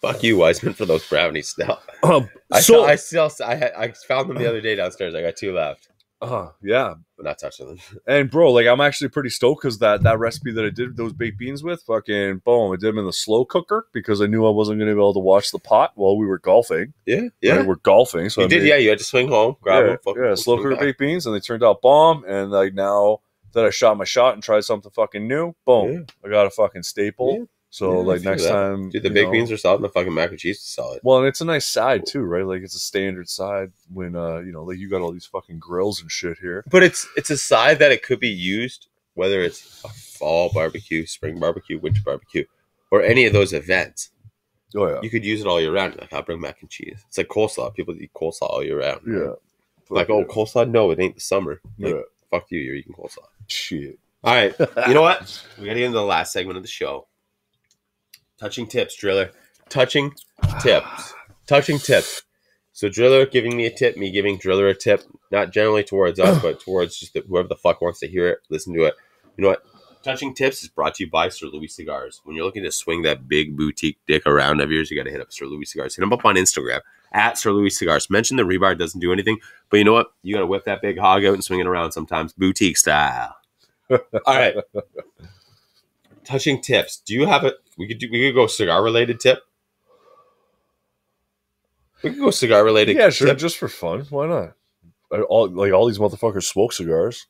Fuck you, Wiseman, for those brownies still. I found them the other day downstairs. I got 2 left. Yeah. But not touching them. And bro, like I'm actually pretty stoked because that recipe that I did those baked beans with, fucking boom, I did them in the slow cooker because I knew I wasn't going to be able to watch the pot while we were golfing. Yeah, yeah. Right? We're golfing, so You did, yeah. You had to swing home, grab them. Yeah, slow cooker baked beans, and they turned out bomb. And like now that I shot my shot and tried something fucking new, boom, I got a fucking staple. Yeah. So like next time, dude, the baked beans are solid, and the fucking mac and cheese is solid. Well, and it's a nice side too, right? Like it's a standard side when like you got all these fucking grills and shit here. But it's a side that it could be used whether it's a fall barbecue, spring barbecue, winter barbecue, or any of those events. Oh yeah, you could use it all year round. Like I'll bring mac and cheese. It's like coleslaw. People eat coleslaw all year round. Right? Yeah. Like coleslaw? No, it ain't the summer. Like, Yeah. fuck you. You're eating coleslaw. Shit. All right. You know what? We gotta get into the last segment of the show. Touching tips, Driller. Touching tips. Touching tips. So Driller giving me a tip, me giving Driller a tip, not generally towards us, but towards just whoever the fuck wants to hear it, listen to it. You know what? Touching tips is brought to you by Sir Louis Cigars. When you're looking to swing that big boutique dick around of yours, you got to hit up Sir Louis Cigars. Hit him up on Instagram at Sir Louis Cigars. Mention the rebar doesn't do anything, but you know what? You got to whip that big hog out and swing it around sometimes, boutique style. All right. Touching tips. Do you have a? We could go cigar related tip. We could go cigar related. Yeah, sure. Tip. Just for fun. Why not? All these motherfuckers smoke cigars.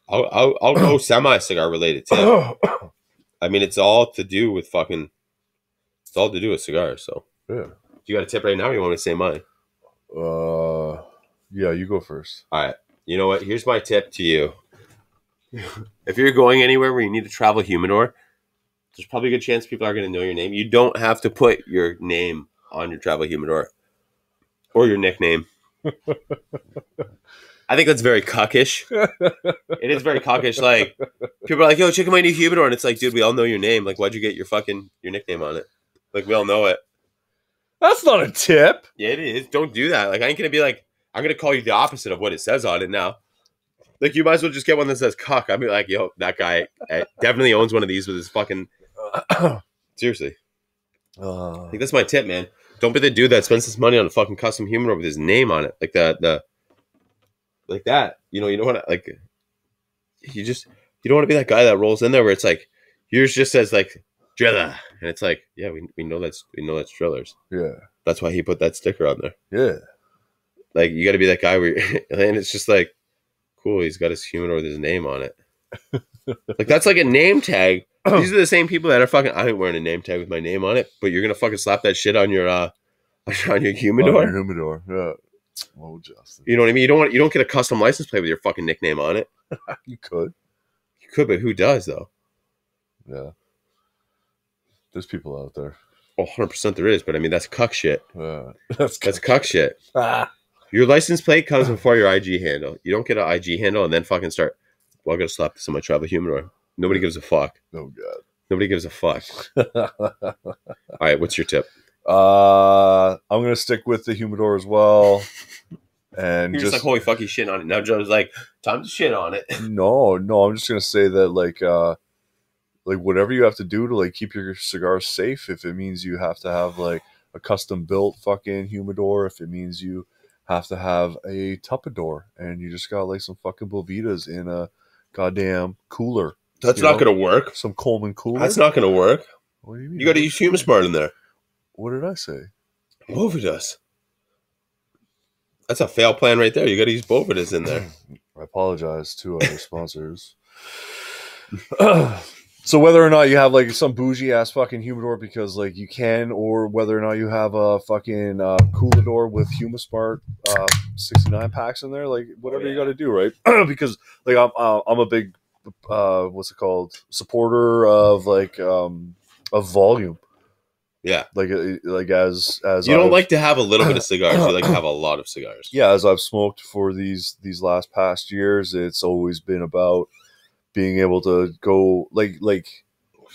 I'll go semi cigar related tip. I mean, it's all to do with fucking. It's all to do with cigars. So yeah. You got a tip right now? Or you want me to say mine? Yeah, you go first. All right. You know what? Here's my tip to you. If you're going anywhere where you need to travel humidor, there's probably a good chance people are going to know your name. You don't have to put your name on your travel humidor or your nickname. I think that's very cuckish. It is very cuckish. Like, people are like, yo, check out my new humidor. And it's like, dude, we all know your name. Like, why'd you get your nickname on it? Like, we all know it. That's not a tip. Yeah, it is. Don't do that. Like, I ain't going to be like, I'm going to call you the opposite of what it says on it now. Like, you might as well just get one that says cuck. I'd be like, yo, that guy definitely owns one of these with his fucking... Seriously. Like, that's my tip, man. Don't be the dude that spends his money on a fucking custom humidor with his name on it. Like like that. You know what? Like, you don't want to be that guy that rolls in there where it's like, yours just says like, Driller. And it's like, yeah, we know that's Driller's. Yeah. That's why he put that sticker on there. Yeah. Like, you got to be that guy where, and it's just like, cool, he's got his humidor with his name on it. Like, that's like a name tag. These are the same people that are fucking, I ain't wearing a name tag with my name on it, but you're going to fucking slap that shit on your humidor. On your humidor, yeah. Oh, Justin. You know what I mean? You don't get a custom license plate with your fucking nickname on it. You could. You could, but who does, though? Yeah. There's people out there. Oh, 100% there is, but I mean, that's cuck shit. Yeah. That's cuck shit. Your license plate comes before your IG handle. You don't get an IG handle and then fucking start, well, I got to slap this on my travel humidor. Nobody gives a fuck. Oh, God. Nobody gives a fuck. All right, what's your tip? I'm going to stick with the humidor as well. And You're just like, holy fuck, he's shitting on it. Now Joe's like, time to shit on it. No, I'm just going to say that, like whatever you have to do to, like, keep your cigars safe, if it means you have to have, like, a custom-built fucking humidor, if it means you have to have a Tupperware, and you just got, like, some fucking Bovitas in a goddamn cooler. That's not going to work. Some Coleman cooler? That's not going to work. What do you mean? You got to use Humasmart in there. What did I say? Bovitas. That's a fail plan right there. You got to use Bovitas in there. I apologize to our sponsors. So whether or not you have like some bougie ass fucking humidor because like you can, or whether or not you have a fucking coolador with Humasmart 69 packs in there, like whatever you got to do, right? Because like I'm a big what's it called, supporter of like of volume. Yeah, like as you don't I've, like to have a little bit of cigars. You like to have a lot of cigars. yeah, as I've smoked for these last past years, it's always been about being able to go like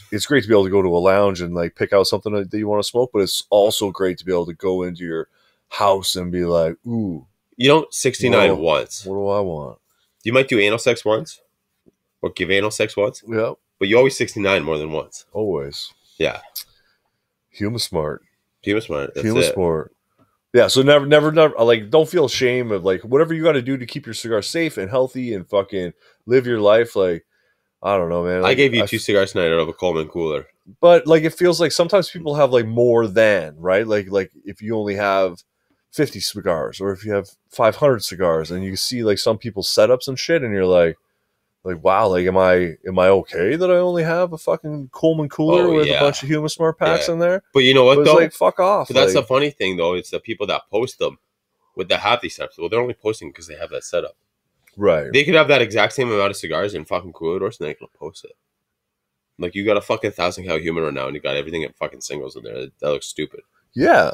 it's great to be able to go to a lounge and like pick out something that you want to smoke, but it's also great to be able to go into your house and be like, ooh, You don't 69 once. What do I want? You might do anal sex once, or give anal sex once. Yeah, but you always 69 more than once. Always. Yeah. Humasmart. Humasmart. That's Humasmart. Yeah, so never, like, don't feel ashamed of, like, whatever you got to do to keep your cigar safe and healthy and fucking live your life. Like, I don't know, man. Like, I gave you 2 cigars tonight out of a Coleman cooler. But, like, it feels like sometimes people have, like, more than, right? Like if you only have 50 cigars or if you have 500 cigars and you see, like, some people's setups and shit and you're like, wow, like, am I okay that I only have a fucking Coleman cooler with a bunch of Humasmart packs in there? But you know what, though? Like, fuck off. But that's the funny thing, though. It's the people that post them with the have these setups. Well, they're only posting because they have that setup. Right. They could have that exact same amount of cigars in fucking cooler doors and they can post it. Like, you got a fucking 1,000 cal humidor now and you got everything in fucking singles in there. That looks stupid. Yeah.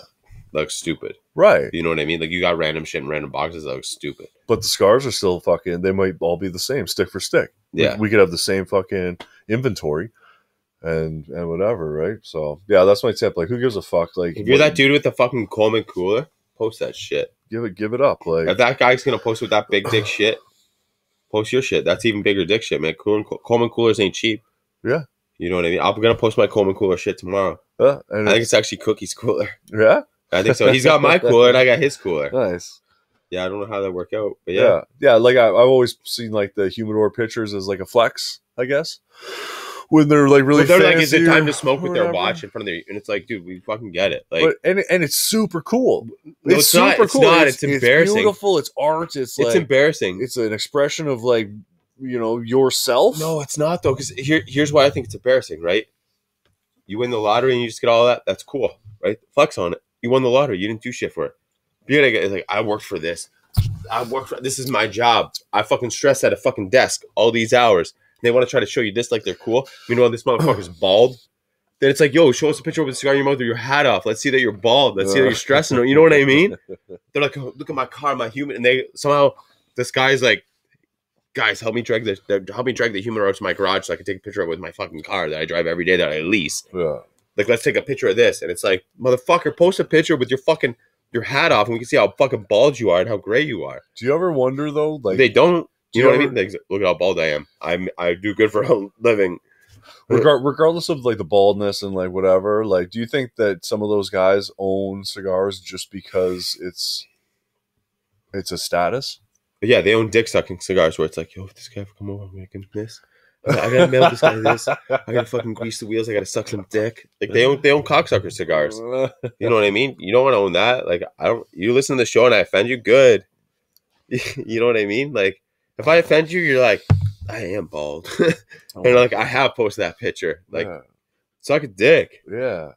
That looks stupid. Right. You know what I mean? Like, you got random shit in random boxes. That looks stupid. But the cigars are still fucking, they might all be the same, stick for stick. Yeah. We could have the same fucking inventory and whatever, right? So, yeah, that's my tip. Like, who gives a fuck? Like, if you're that dude with the fucking Coleman cooler, post that shit. Give it up. Like, if that guy's going to post with that big dick shit, post your shit. That's even bigger dick shit, man. Coleman coolers ain't cheap. Yeah. You know what I mean? I'm going to post my Coleman cooler shit tomorrow. And I think it's actually Cookie's cooler. Yeah? I think so. He's got my cooler and I got his cooler. Nice. Yeah, I don't know how that worked out, but yeah. Yeah, like I've always seen like the humidor pictures as like a flex, I guess. When they're like really fancy. Like, is it time to smoke with their watch in front of their... And it's like, dude, we fucking get it. Like, and it's super cool. No, it's super cool. It's embarrassing. It's beautiful. It's art. It's like, embarrassing. It's an expression of like, you know, yourself. No, it's not though. Because here's why I think it's embarrassing, right? You win the lottery and you just get all that. That's cool, right? Flex on it. You won the lottery. You didn't do shit for it. You're gonna get like, I worked for this. This is my job. I fucking stress at a fucking desk all these hours. And they want to try to show you this like they're cool. Meanwhile, this motherfucker's bald. Then it's like, yo, show us a picture with a cigar in your mouth with your hat off. Let's see that you're bald. Let's see that you're stressing. You know what I mean? They're like, oh, look at my car, my human. And they somehow, this guy's like, guys, help me drag the humidor to my garage so I can take a picture of it with my fucking car that I drive every day that I lease. Yeah. Like, let's take a picture of this. And it's like, motherfucker, post a picture with your hat off and we can see how fucking bald you are and how gray you are. Do you ever wonder though? Like, they don't. You know what I mean? Like, look at how bald I am. I do good for a living. Regardless of like the baldness and like whatever, like, do you think that some of those guys own cigars just because it's a status? But yeah, they own dick sucking cigars where it's like, yo, if this guy come over, I'm making this. I gotta mail this guy this. I gotta fucking grease the wheels. I gotta suck some dick. Like, they own cocksucker cigars. You know what I mean? You don't want to own that. Like, I don't. You listen to the show and I offend you, good. You know what I mean? Like, if I offend you, you're like, I am bald, and like I have posted that picture. Like, suck a dick. Yeah,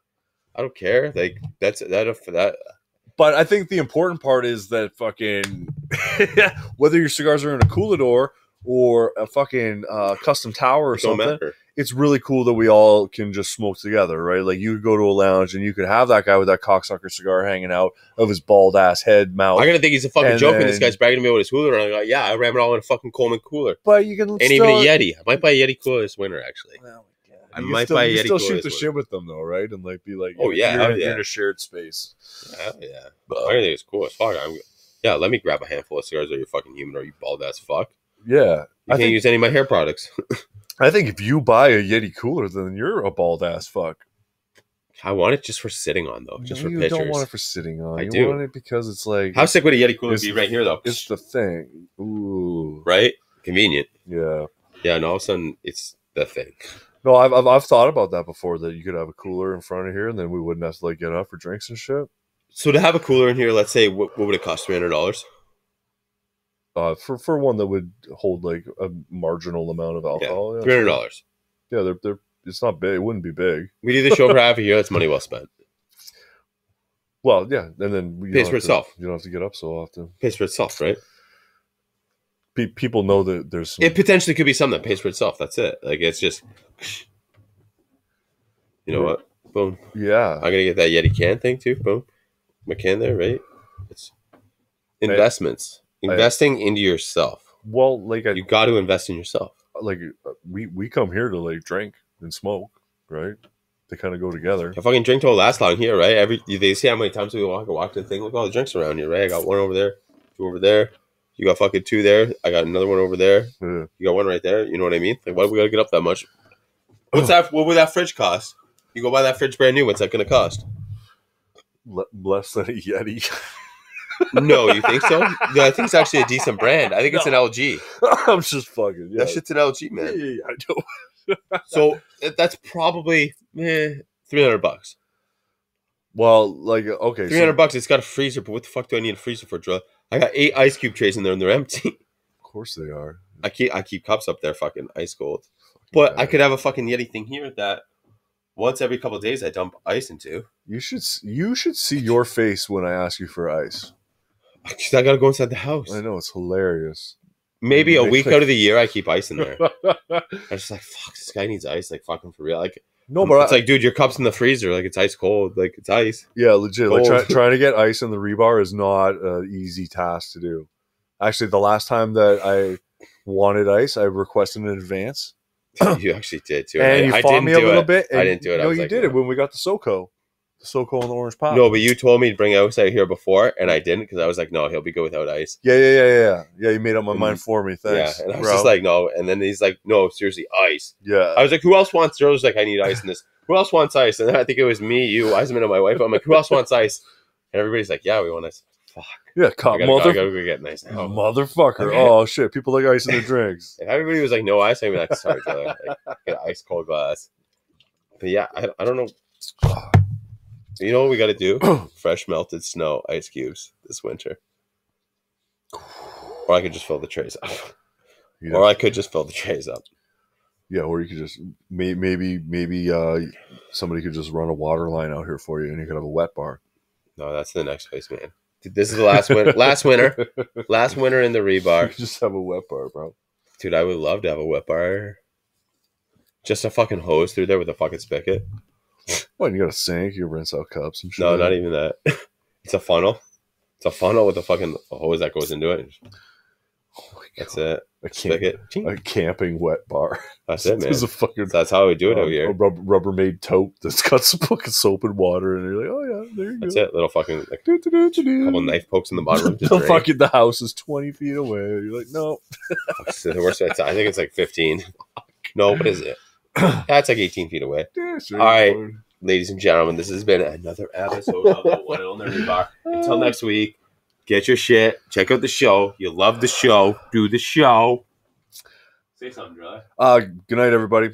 I don't care. Like, that's that. But I think the important part is that fucking whether your cigars are in a coolador or a fucking custom tower or something, it's really cool that we all can just smoke together, right? Like, you could go to a lounge and you could have that guy with that cocksucker cigar hanging out of his bald ass head mouth. I'm gonna think he's a fucking joke when this guy's bragging to me about his cooler, and I'm like, yeah, I ram it all in a fucking Coleman cooler. But you can ain't even a Yeti. I might buy a Yeti cooler this winter, actually. Well, yeah. I might buy a Yeti cooler. Still shoot the shit with them though, right? And like be like, oh yeah, you're in a shared space. Yeah. I think it's cool as fuck. Yeah, let me grab a handful of cigars or your fucking humidor, you bald ass fuck. Yeah. You can't use any of my hair products. I think if you buy a Yeti cooler, then you're a bald ass fuck. I want it just for sitting on, though. Just for pictures. You don't want it for sitting on. I do. Want it because it's like... How sick would a Yeti cooler be right here, though? It's the thing. Ooh. Right? Convenient. Yeah. Yeah, and all of a sudden, it's the thing. No, I've thought about that before, that you could have a cooler in front of here, and then we wouldn't have to like get up for drinks and shit. So to have a cooler in here, let's say, what would it cost? $300? For one that would hold like a marginal amount of alcohol. Yeah, $300. Yeah, they're it's not big. It wouldn't be big. We do the show for half a year. That's money well spent. Well, yeah, and then Pays for itself. You don't have to get up so often. Pays for itself, right? People know that there's some... It potentially could be something that pays for itself. That's it. Like, it's just, you know what? Boom. Yeah. I'm going to get that Yeti can thing too. Boom. My can there, right? It's investments. Investing into yourself. Well, like... You got to invest in yourself. Like, we come here to, like, drink and smoke, right? They kind of go together. I fucking drink till it lasts long here, right? They see how many times we walk to the thing. Look at all the drinks around here, right? I got one over there, two over there. You got fucking two there. I got another one over there. Yeah. You got one right there. You know what I mean? Like, why do we gotta get up that much? What's that? What would that fridge cost? You go buy that fridge brand new. What's that gonna cost? Less than a Yeti. No, you think so? Yeah, I think it's actually a decent brand. I think it's an LG. I'm just fucking. Yeah. That shit's an LG, man. Yeah, I know. So that's probably $300. Well, like, okay, $300. It's got a freezer, but what the fuck do I need a freezer for, Drew? I got 8 ice cube trays in there, and they're empty. Of course they are. I keep cups up there, fucking ice cold. But I could have a fucking Yeti thing here that once every couple of days I dump ice into. You should see your face when I ask you for ice. I gotta go inside the house. I know, it's hilarious. Maybe a week out of the year I keep ice in there. I'm just like, fuck, this guy needs ice, like fucking for real. Like, no, but it's like, dude, your cup's in the freezer, like it's ice cold, like it's ice. Yeah, legit. Like trying to get ice in the rebar is not an easy task to do. Actually, the last time that I wanted ice, I requested in advance. You actually did too. And you fought me a little bit. I didn't do it. No, you did it when we got the SoCo. The SoCo and the Orange Pop. No, but you told me to bring ice out here before, and I didn't because I was like, no, he'll be good without ice. Yeah, you made up my mind for me. Thanks. Yeah, and I was just like, no. And then he's like, no, seriously, ice. Yeah. I was like, who else wants? Joe was like, I need ice in this. Who else wants ice? And then I think it was me, you, Wiseman, and my wife. I'm like, who else wants ice? And everybody's like, yeah, we want ice. Fuck. Yeah, I gotta go get nice. Motherfucker. Okay. Oh, shit. People like ice in their drinks. And everybody was like, no ice. I'd be like, sorry, Joe. Like, get ice cold glass. But yeah, I don't know. You know what we got to do? Fresh melted snow, ice cubes this winter. Or I could just fill the trays up. Or I could just fill the trays up. Yeah, or you could just maybe somebody could just run a water line out here for you, and you could have a wet bar. No, that's the next place, man. Dude, this is the last winter. Last winter in the rebar. You just have a wet bar, bro. Dude, I would love to have a wet bar. Just a fucking hose through there with a fucking spigot. What, you got a sink? You rinse out cups and shit? No, not even that. It's a funnel. It's a funnel with a fucking hose that goes into it. Oh, that's it. A camping wet bar. That's it, man. That's how we do it over here. A Rubbermaid tote that's got some fucking soap and water, and you're like, oh yeah, there you go. That's it. Little fucking couple knife pokes in the bottom. The house is 20 feet away. You're like, no. The worst. I think it's like 15. No, what is it? That's like 18 feet away. Yeah, sure. All right, ladies and gentlemen, this has been another episode of the One and Only Bar. Until next week, get your shit. Check out the show. You love the show. Do the show. Say something, Dry. Good night, everybody.